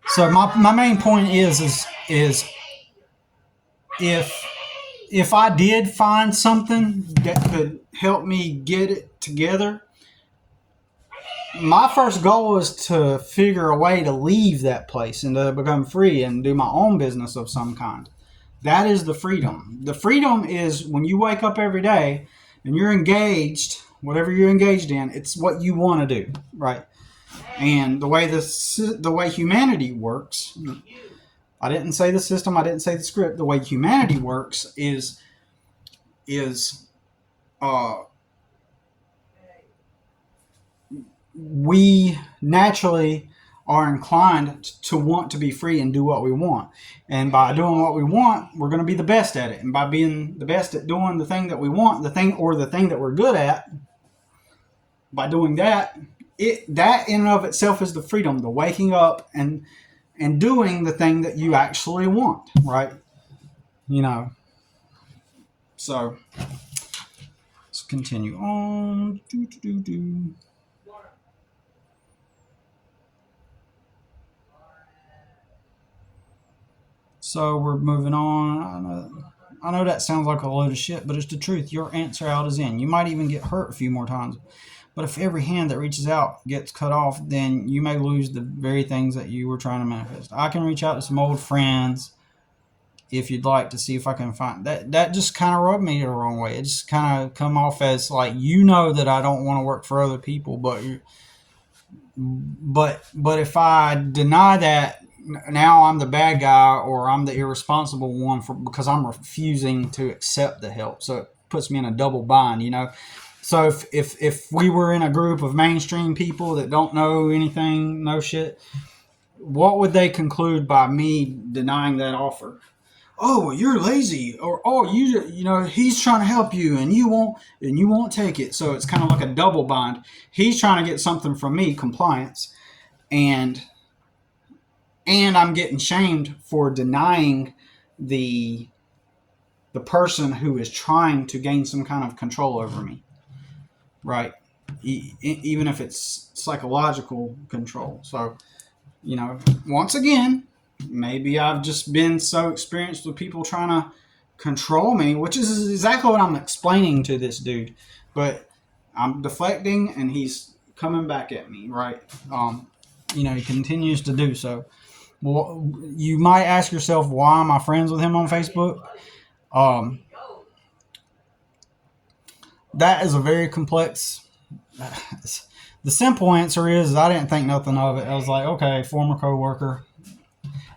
so my main point is if I did find something that could help me get it together, my first goal is to figure a way to leave that place and to become free and do my own business of some kind. That is the freedom. The freedom is when you wake up every day and you're engaged, whatever you're engaged in, it's what you want to do, right? And the way humanity works, I didn't say the system, I didn't say the script. The way humanity works is we naturally are inclined to want to be free and do what we want. And by doing what we want, we're going to be the best at it. And by being the best at doing the thing that we want, the thing that we're good at, by doing that, that in and of itself is the freedom, the waking up and doing the thing that you actually want, right? You know. So let's continue on. So we're moving on. I know that sounds like a load of shit, but it's the truth. Your answer out is in. You might even get hurt a few more times. But if every hand that reaches out gets cut off, then you may lose the very things that you were trying to manifest. I can reach out to some old friends if you'd like to see if I can find that. That just kind of rubbed me the wrong way. It just kind of come off as like, you know, that I don't want to work for other people, but if I deny that, now I'm the bad guy, or I'm the irresponsible one because I'm refusing to accept the help. So it puts me in a double bind, you know. So if we were in a group of mainstream people that don't know anything, no shit, what would they conclude by me denying that offer? Oh, well, you're lazy, or oh, you know, he's trying to help you and you won't take it. So it's kind of like a double bind. He's trying to get something from me, compliance, and I'm getting shamed for denying the person who is trying to gain some kind of control over me, right? Even if it's psychological control. So, you know, once again, maybe I've just been so experienced with people trying to control me, which is exactly what I'm explaining to this dude. But I'm deflecting and he's coming back at me, right? You know, he continues to do so. Well, you might ask yourself, why am I friends with him on Facebook? That is a very complex. The simple answer is I didn't think nothing of it. I was like, okay, former coworker,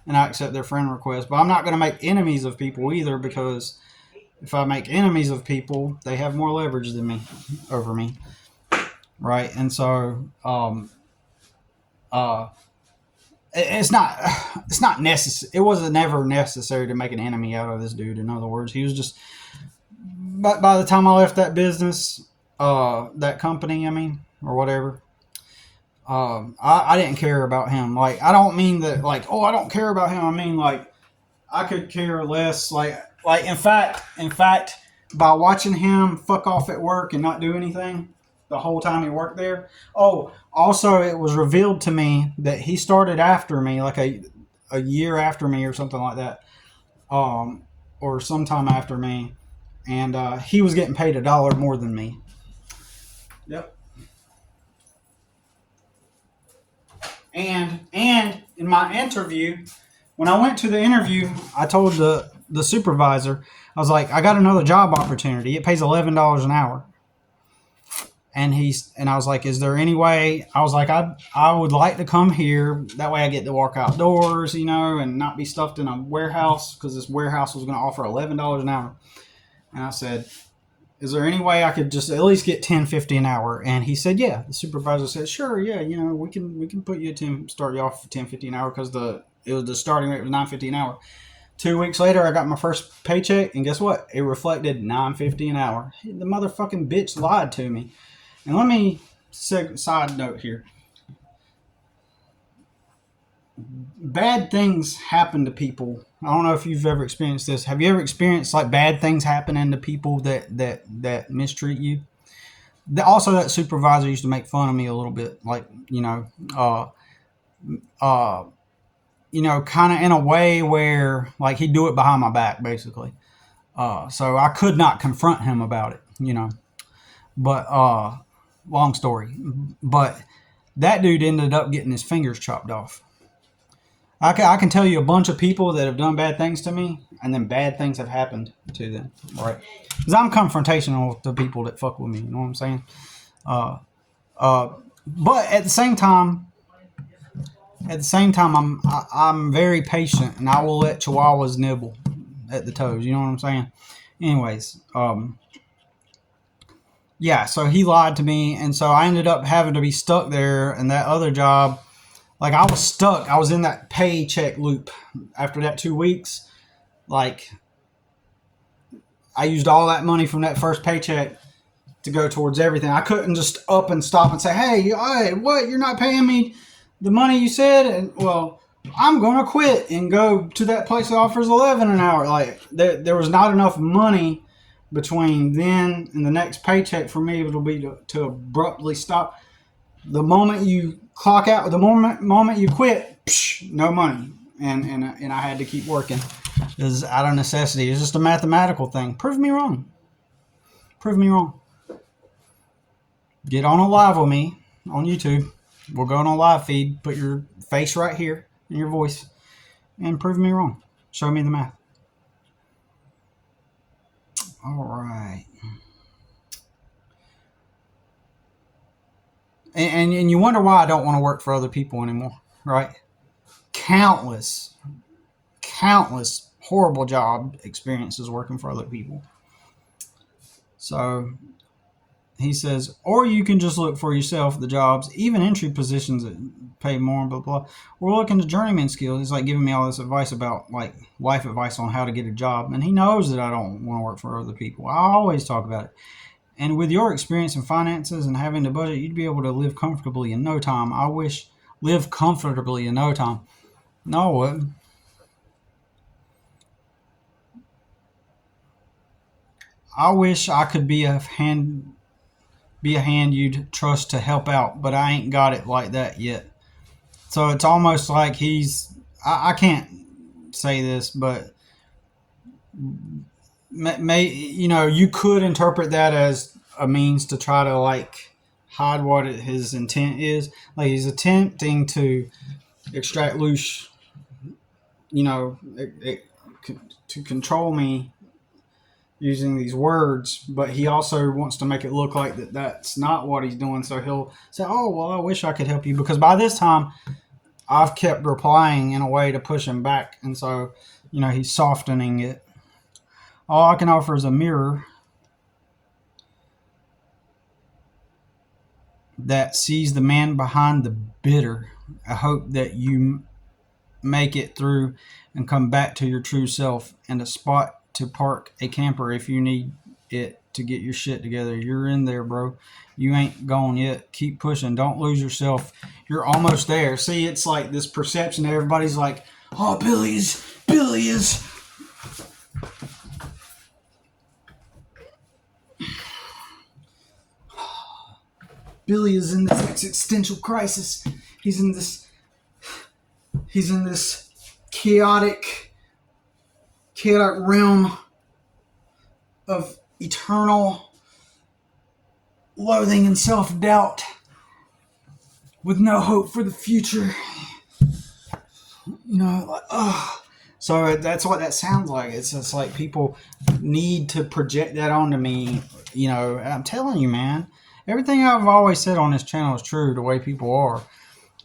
and I accept their friend request. But I'm not going to make enemies of people either, because if I make enemies of people, they have more leverage than me over me, right? And so, it's not necessary. It wasn't never necessary to make an enemy out of this dude. In other words, he was just. But by the time I left that business, that company, I mean, or whatever, I didn't care about him. Like, I don't mean that, like, oh, I don't care about him. I mean, like, I could care less. Like in fact, by watching him fuck off at work and not do anything the whole time he worked there. Oh, also, it was revealed to me that he started after me, like a year after me or something like that, or sometime after me, and he was getting paid $1 more than me. Yep. And in my interview, when I went to the interview, I told the supervisor, I was like, I got another job opportunity. It pays $11 an hour. And I was like, is there any way? I was like, I would like to come here. That way I get to walk outdoors, you know, and not be stuffed in a warehouse, because this warehouse was going to offer $11 an hour. And I said, is there any way I could just at least get $10.50 an hour? And he said, yeah. The supervisor said, sure, yeah, you know, we can put you start you off for $10.50 an hour, because the starting rate was $9.50 an hour. 2 weeks later, I got my first paycheck, and guess what? It reflected $9.50 an hour. The motherfucking bitch lied to me. And let me side note here. Bad things happen to people. I don't know if you've ever experienced this. Have you ever experienced like bad things happening to people that mistreat you? Also, that supervisor used to make fun of me a little bit, like, you know, kind of in a way where like he'd do it behind my back, basically. So I could not confront him about it, you know. But long story. But that dude ended up getting his fingers chopped off. I can tell you a bunch of people that have done bad things to me, and then bad things have happened to them, right? Because I'm confrontational with the people that fuck with me, you know what I'm saying? But at the same time, I'm very patient, and I will let chihuahuas nibble at the toes, you know what I'm saying? Anyways, yeah, so he lied to me, and so I ended up having to be stuck there, and that other job, like, I was stuck. I was in that paycheck loop after that 2 weeks. Like, I used all that money from that first paycheck to go towards everything. I couldn't just up and stop and say, hey, what? You're not paying me the money you said? And, well, I'm going to quit and go to that place that offers $11 an hour. Like, there was not enough money between then and the next paycheck for me to be to abruptly stop. The moment you clock out, the moment you quit, no money, and I had to keep working. is out of necessity. It's just a mathematical thing. Prove me wrong. Prove me wrong. Get on a live with me on YouTube. We'll go on a live feed. Put your face right here and your voice, and prove me wrong. Show me the math. All right. And you wonder why I don't want to work for other people anymore, right? Countless horrible job experiences working for other people. So he says, or you can just look for yourself the jobs, even entry positions that pay more, blah, blah. We're looking to journeyman skills. He's like giving me all this advice about like life advice on how to get a job. And he knows that I don't want to work for other people. I always talk about it. And with your experience in finances and having the budget, you'd be able to live comfortably in no time. I wish live comfortably in no time. No, I wouldn't. I wish I could be a hand you'd trust to help out, but I ain't got it like that yet. So it's almost like I can't say this, but you could interpret that as a means to try to like hide what his intent is. Like he's attempting to extract loose, to control me using these words, but he also wants to make it look like that's not what he's doing. So he'll say, oh, well, I wish I could help you, because by this time I've kept replying in a way to push him back. And so, he's softening it. All I can offer is a mirror that sees the man behind the bitter. I hope that you make it through and come back to your true self, and a spot to park a camper if you need it to get your shit together. You're in there, bro. You ain't gone yet. Keep pushing. Don't lose yourself. You're almost there. See, it's like this perception that everybody's like, oh, Billy is Billy is in this existential crisis. He's in this chaotic realm of eternal loathing and self-doubt with no hope for the future. So that's what that sounds like. It's just like people need to project that onto me. I'm telling you, man, everything I've always said on this channel is true, the way people are.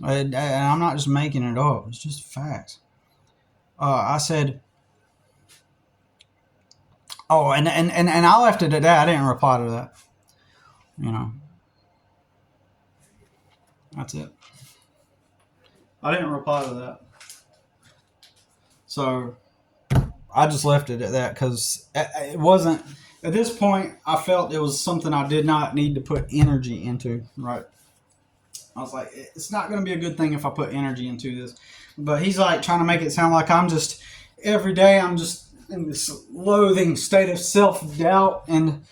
And I'm not just making it up. It's just facts. I said, oh, and I left it at that. I didn't reply to that. That's it. I didn't reply to that. So I just left it at that, because it wasn't, at this point, I felt it was something I did not need to put energy into, right? I was like, it's not going to be a good thing if I put energy into this. But he's like trying to make it sound like every day I'm just in this loathing state of self-doubt. And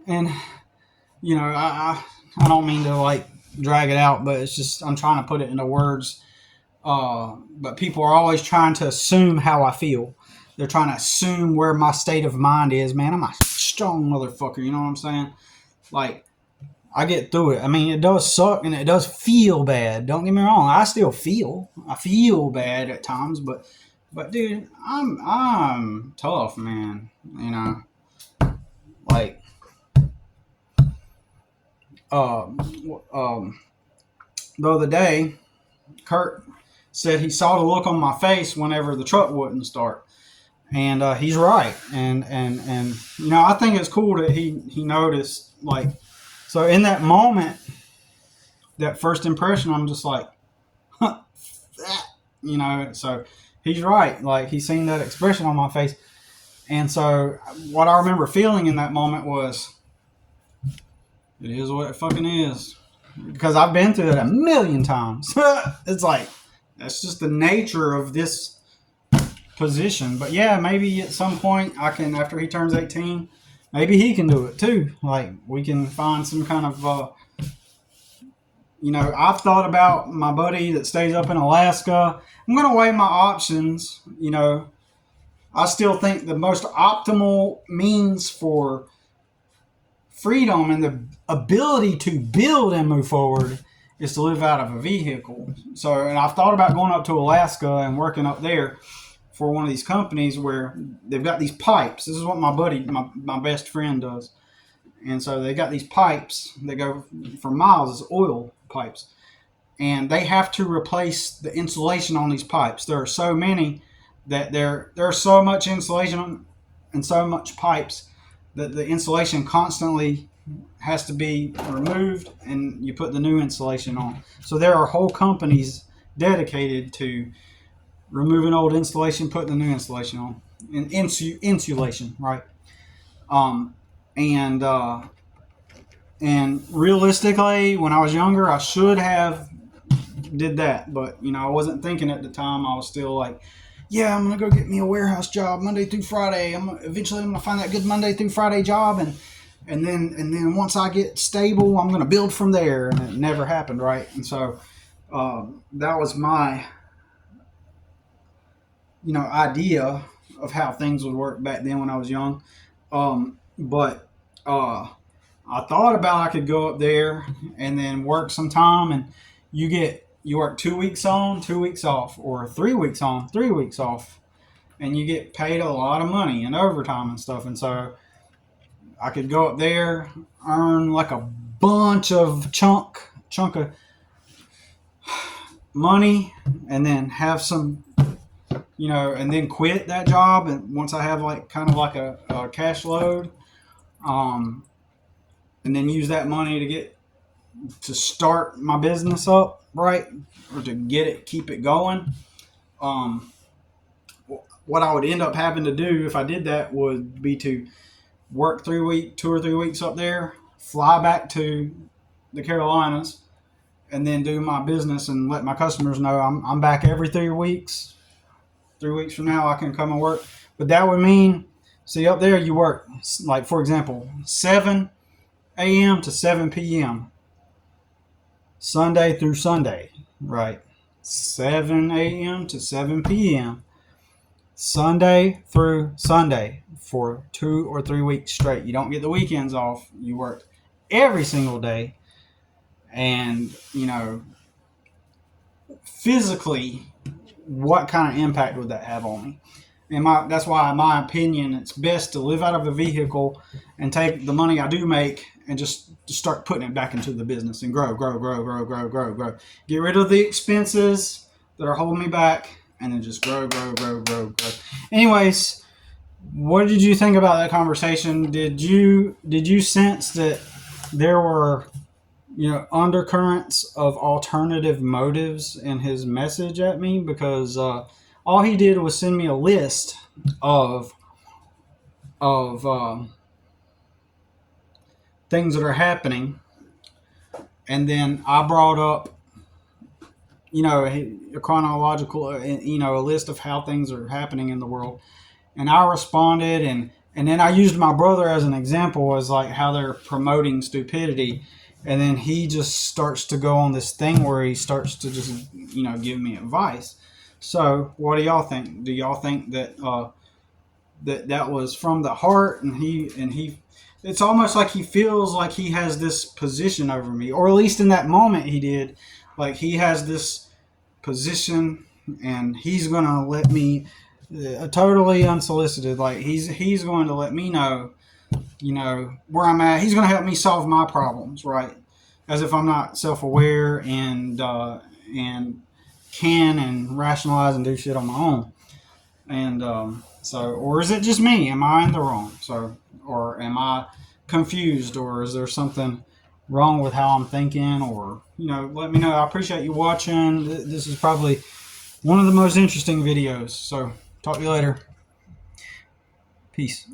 I don't mean to like drag it out, but it's just, I'm trying to put it into words. But people are always trying to assume how I feel. They're trying to assume where my state of mind is. Man, I'm a strong motherfucker. You know what I'm saying? Like, I get through it. I mean, it does suck and it does feel bad. Don't get me wrong. I feel bad at times, but dude, I'm tough, man. Like, the other day, Kurt said he saw the look on my face whenever the truck wouldn't start. And he's right. And I think it's cool that he noticed, like, so in that moment, that first impression, I'm just like, so he's right. Like, he's seen that expression on my face. And so what I remember feeling in that moment was, it is what it fucking is. Because I've been through it a million times. It's like, that's just the nature of this position. But yeah, maybe at some point I can, after he turns 18, maybe he can do it too. Like, we can find some kind of, I've thought about my buddy that stays up in Alaska. I'm going to weigh my options. I still think the most optimal means for freedom and the ability to build and move forward is to live out of a vehicle. So, and I've thought about going up to Alaska and working up there for one of these companies where they've got these pipes. This is what my buddy, my best friend does. And so they got these pipes that go for miles, as oil pipes. And they have to replace the insulation on these pipes. There are so many that there's so much insulation and so much pipes that the insulation constantly has to be removed and you put the new insulation on. So there are whole companies dedicated to removing old insulation, putting the new insulation on, and insulation, right? And realistically, when I was younger, I should have did that, but I wasn't thinking at the time. I was still like, yeah, I'm gonna go get me a warehouse job Monday through Friday. Eventually I'm gonna find that good Monday through Friday job, and then once I get stable, I'm gonna build from there. And it never happened, right? And so that was my idea of how things would work back then when I was young. But I thought about I could go up there and then work some time, and you work 2 weeks on, 2 weeks off, or 3 weeks on, 3 weeks off, and you get paid a lot of money and overtime and stuff. And so I could go up there, earn like a bunch of chunk of money, and then have some, and then quit that job. And once I have like kind of like a cash load, and then use that money to start my business up, right? Or to keep it going. What I would end up having to do if I did that would be to work 2 or 3 weeks up there, fly back to the Carolinas, and then do my business and let my customers know I'm back every 3 weeks. 3 weeks from now, I can come and work. But that would mean, see, up there you work, like, for example, 7 a.m. to 7 p.m. Sunday through Sunday, right? 7 a.m. to 7 p.m. Sunday through Sunday for 2 or 3 weeks straight. You don't get the weekends off. You work every single day. And, physically, what kind of impact would that have on me? And that's why, in my opinion, it's best to live out of a vehicle and take the money I do make and just start putting it back into the business and grow. Get rid of the expenses that are holding me back, and then just grow. Anyways, what did you think about that conversation? Did you sense that there were undercurrents of alternative motives in his message at me? Because all he did was send me a list of things that are happening, and then I brought up a chronological a list of how things are happening in the world, and I responded, and then I used my brother as an example, as like how they're promoting stupidity. And then he just starts to go on this thing where he starts to just, give me advice. So what do y'all think? Do y'all think that that was from the heart, and he it's almost like he feels like he has this position over me, or at least in that moment he did, like he has this position and he's going to let me totally unsolicited, like he's going to let me know where I'm at. He's going to help me solve my problems, right? As if I'm not self-aware and can and rationalize and do shit on my own. And or is it just me? Am I in the wrong? Or am I confused? Or is there something wrong with how I'm thinking? Or let me know. I appreciate you watching. This is probably one of the most interesting videos. So talk to you later. Peace.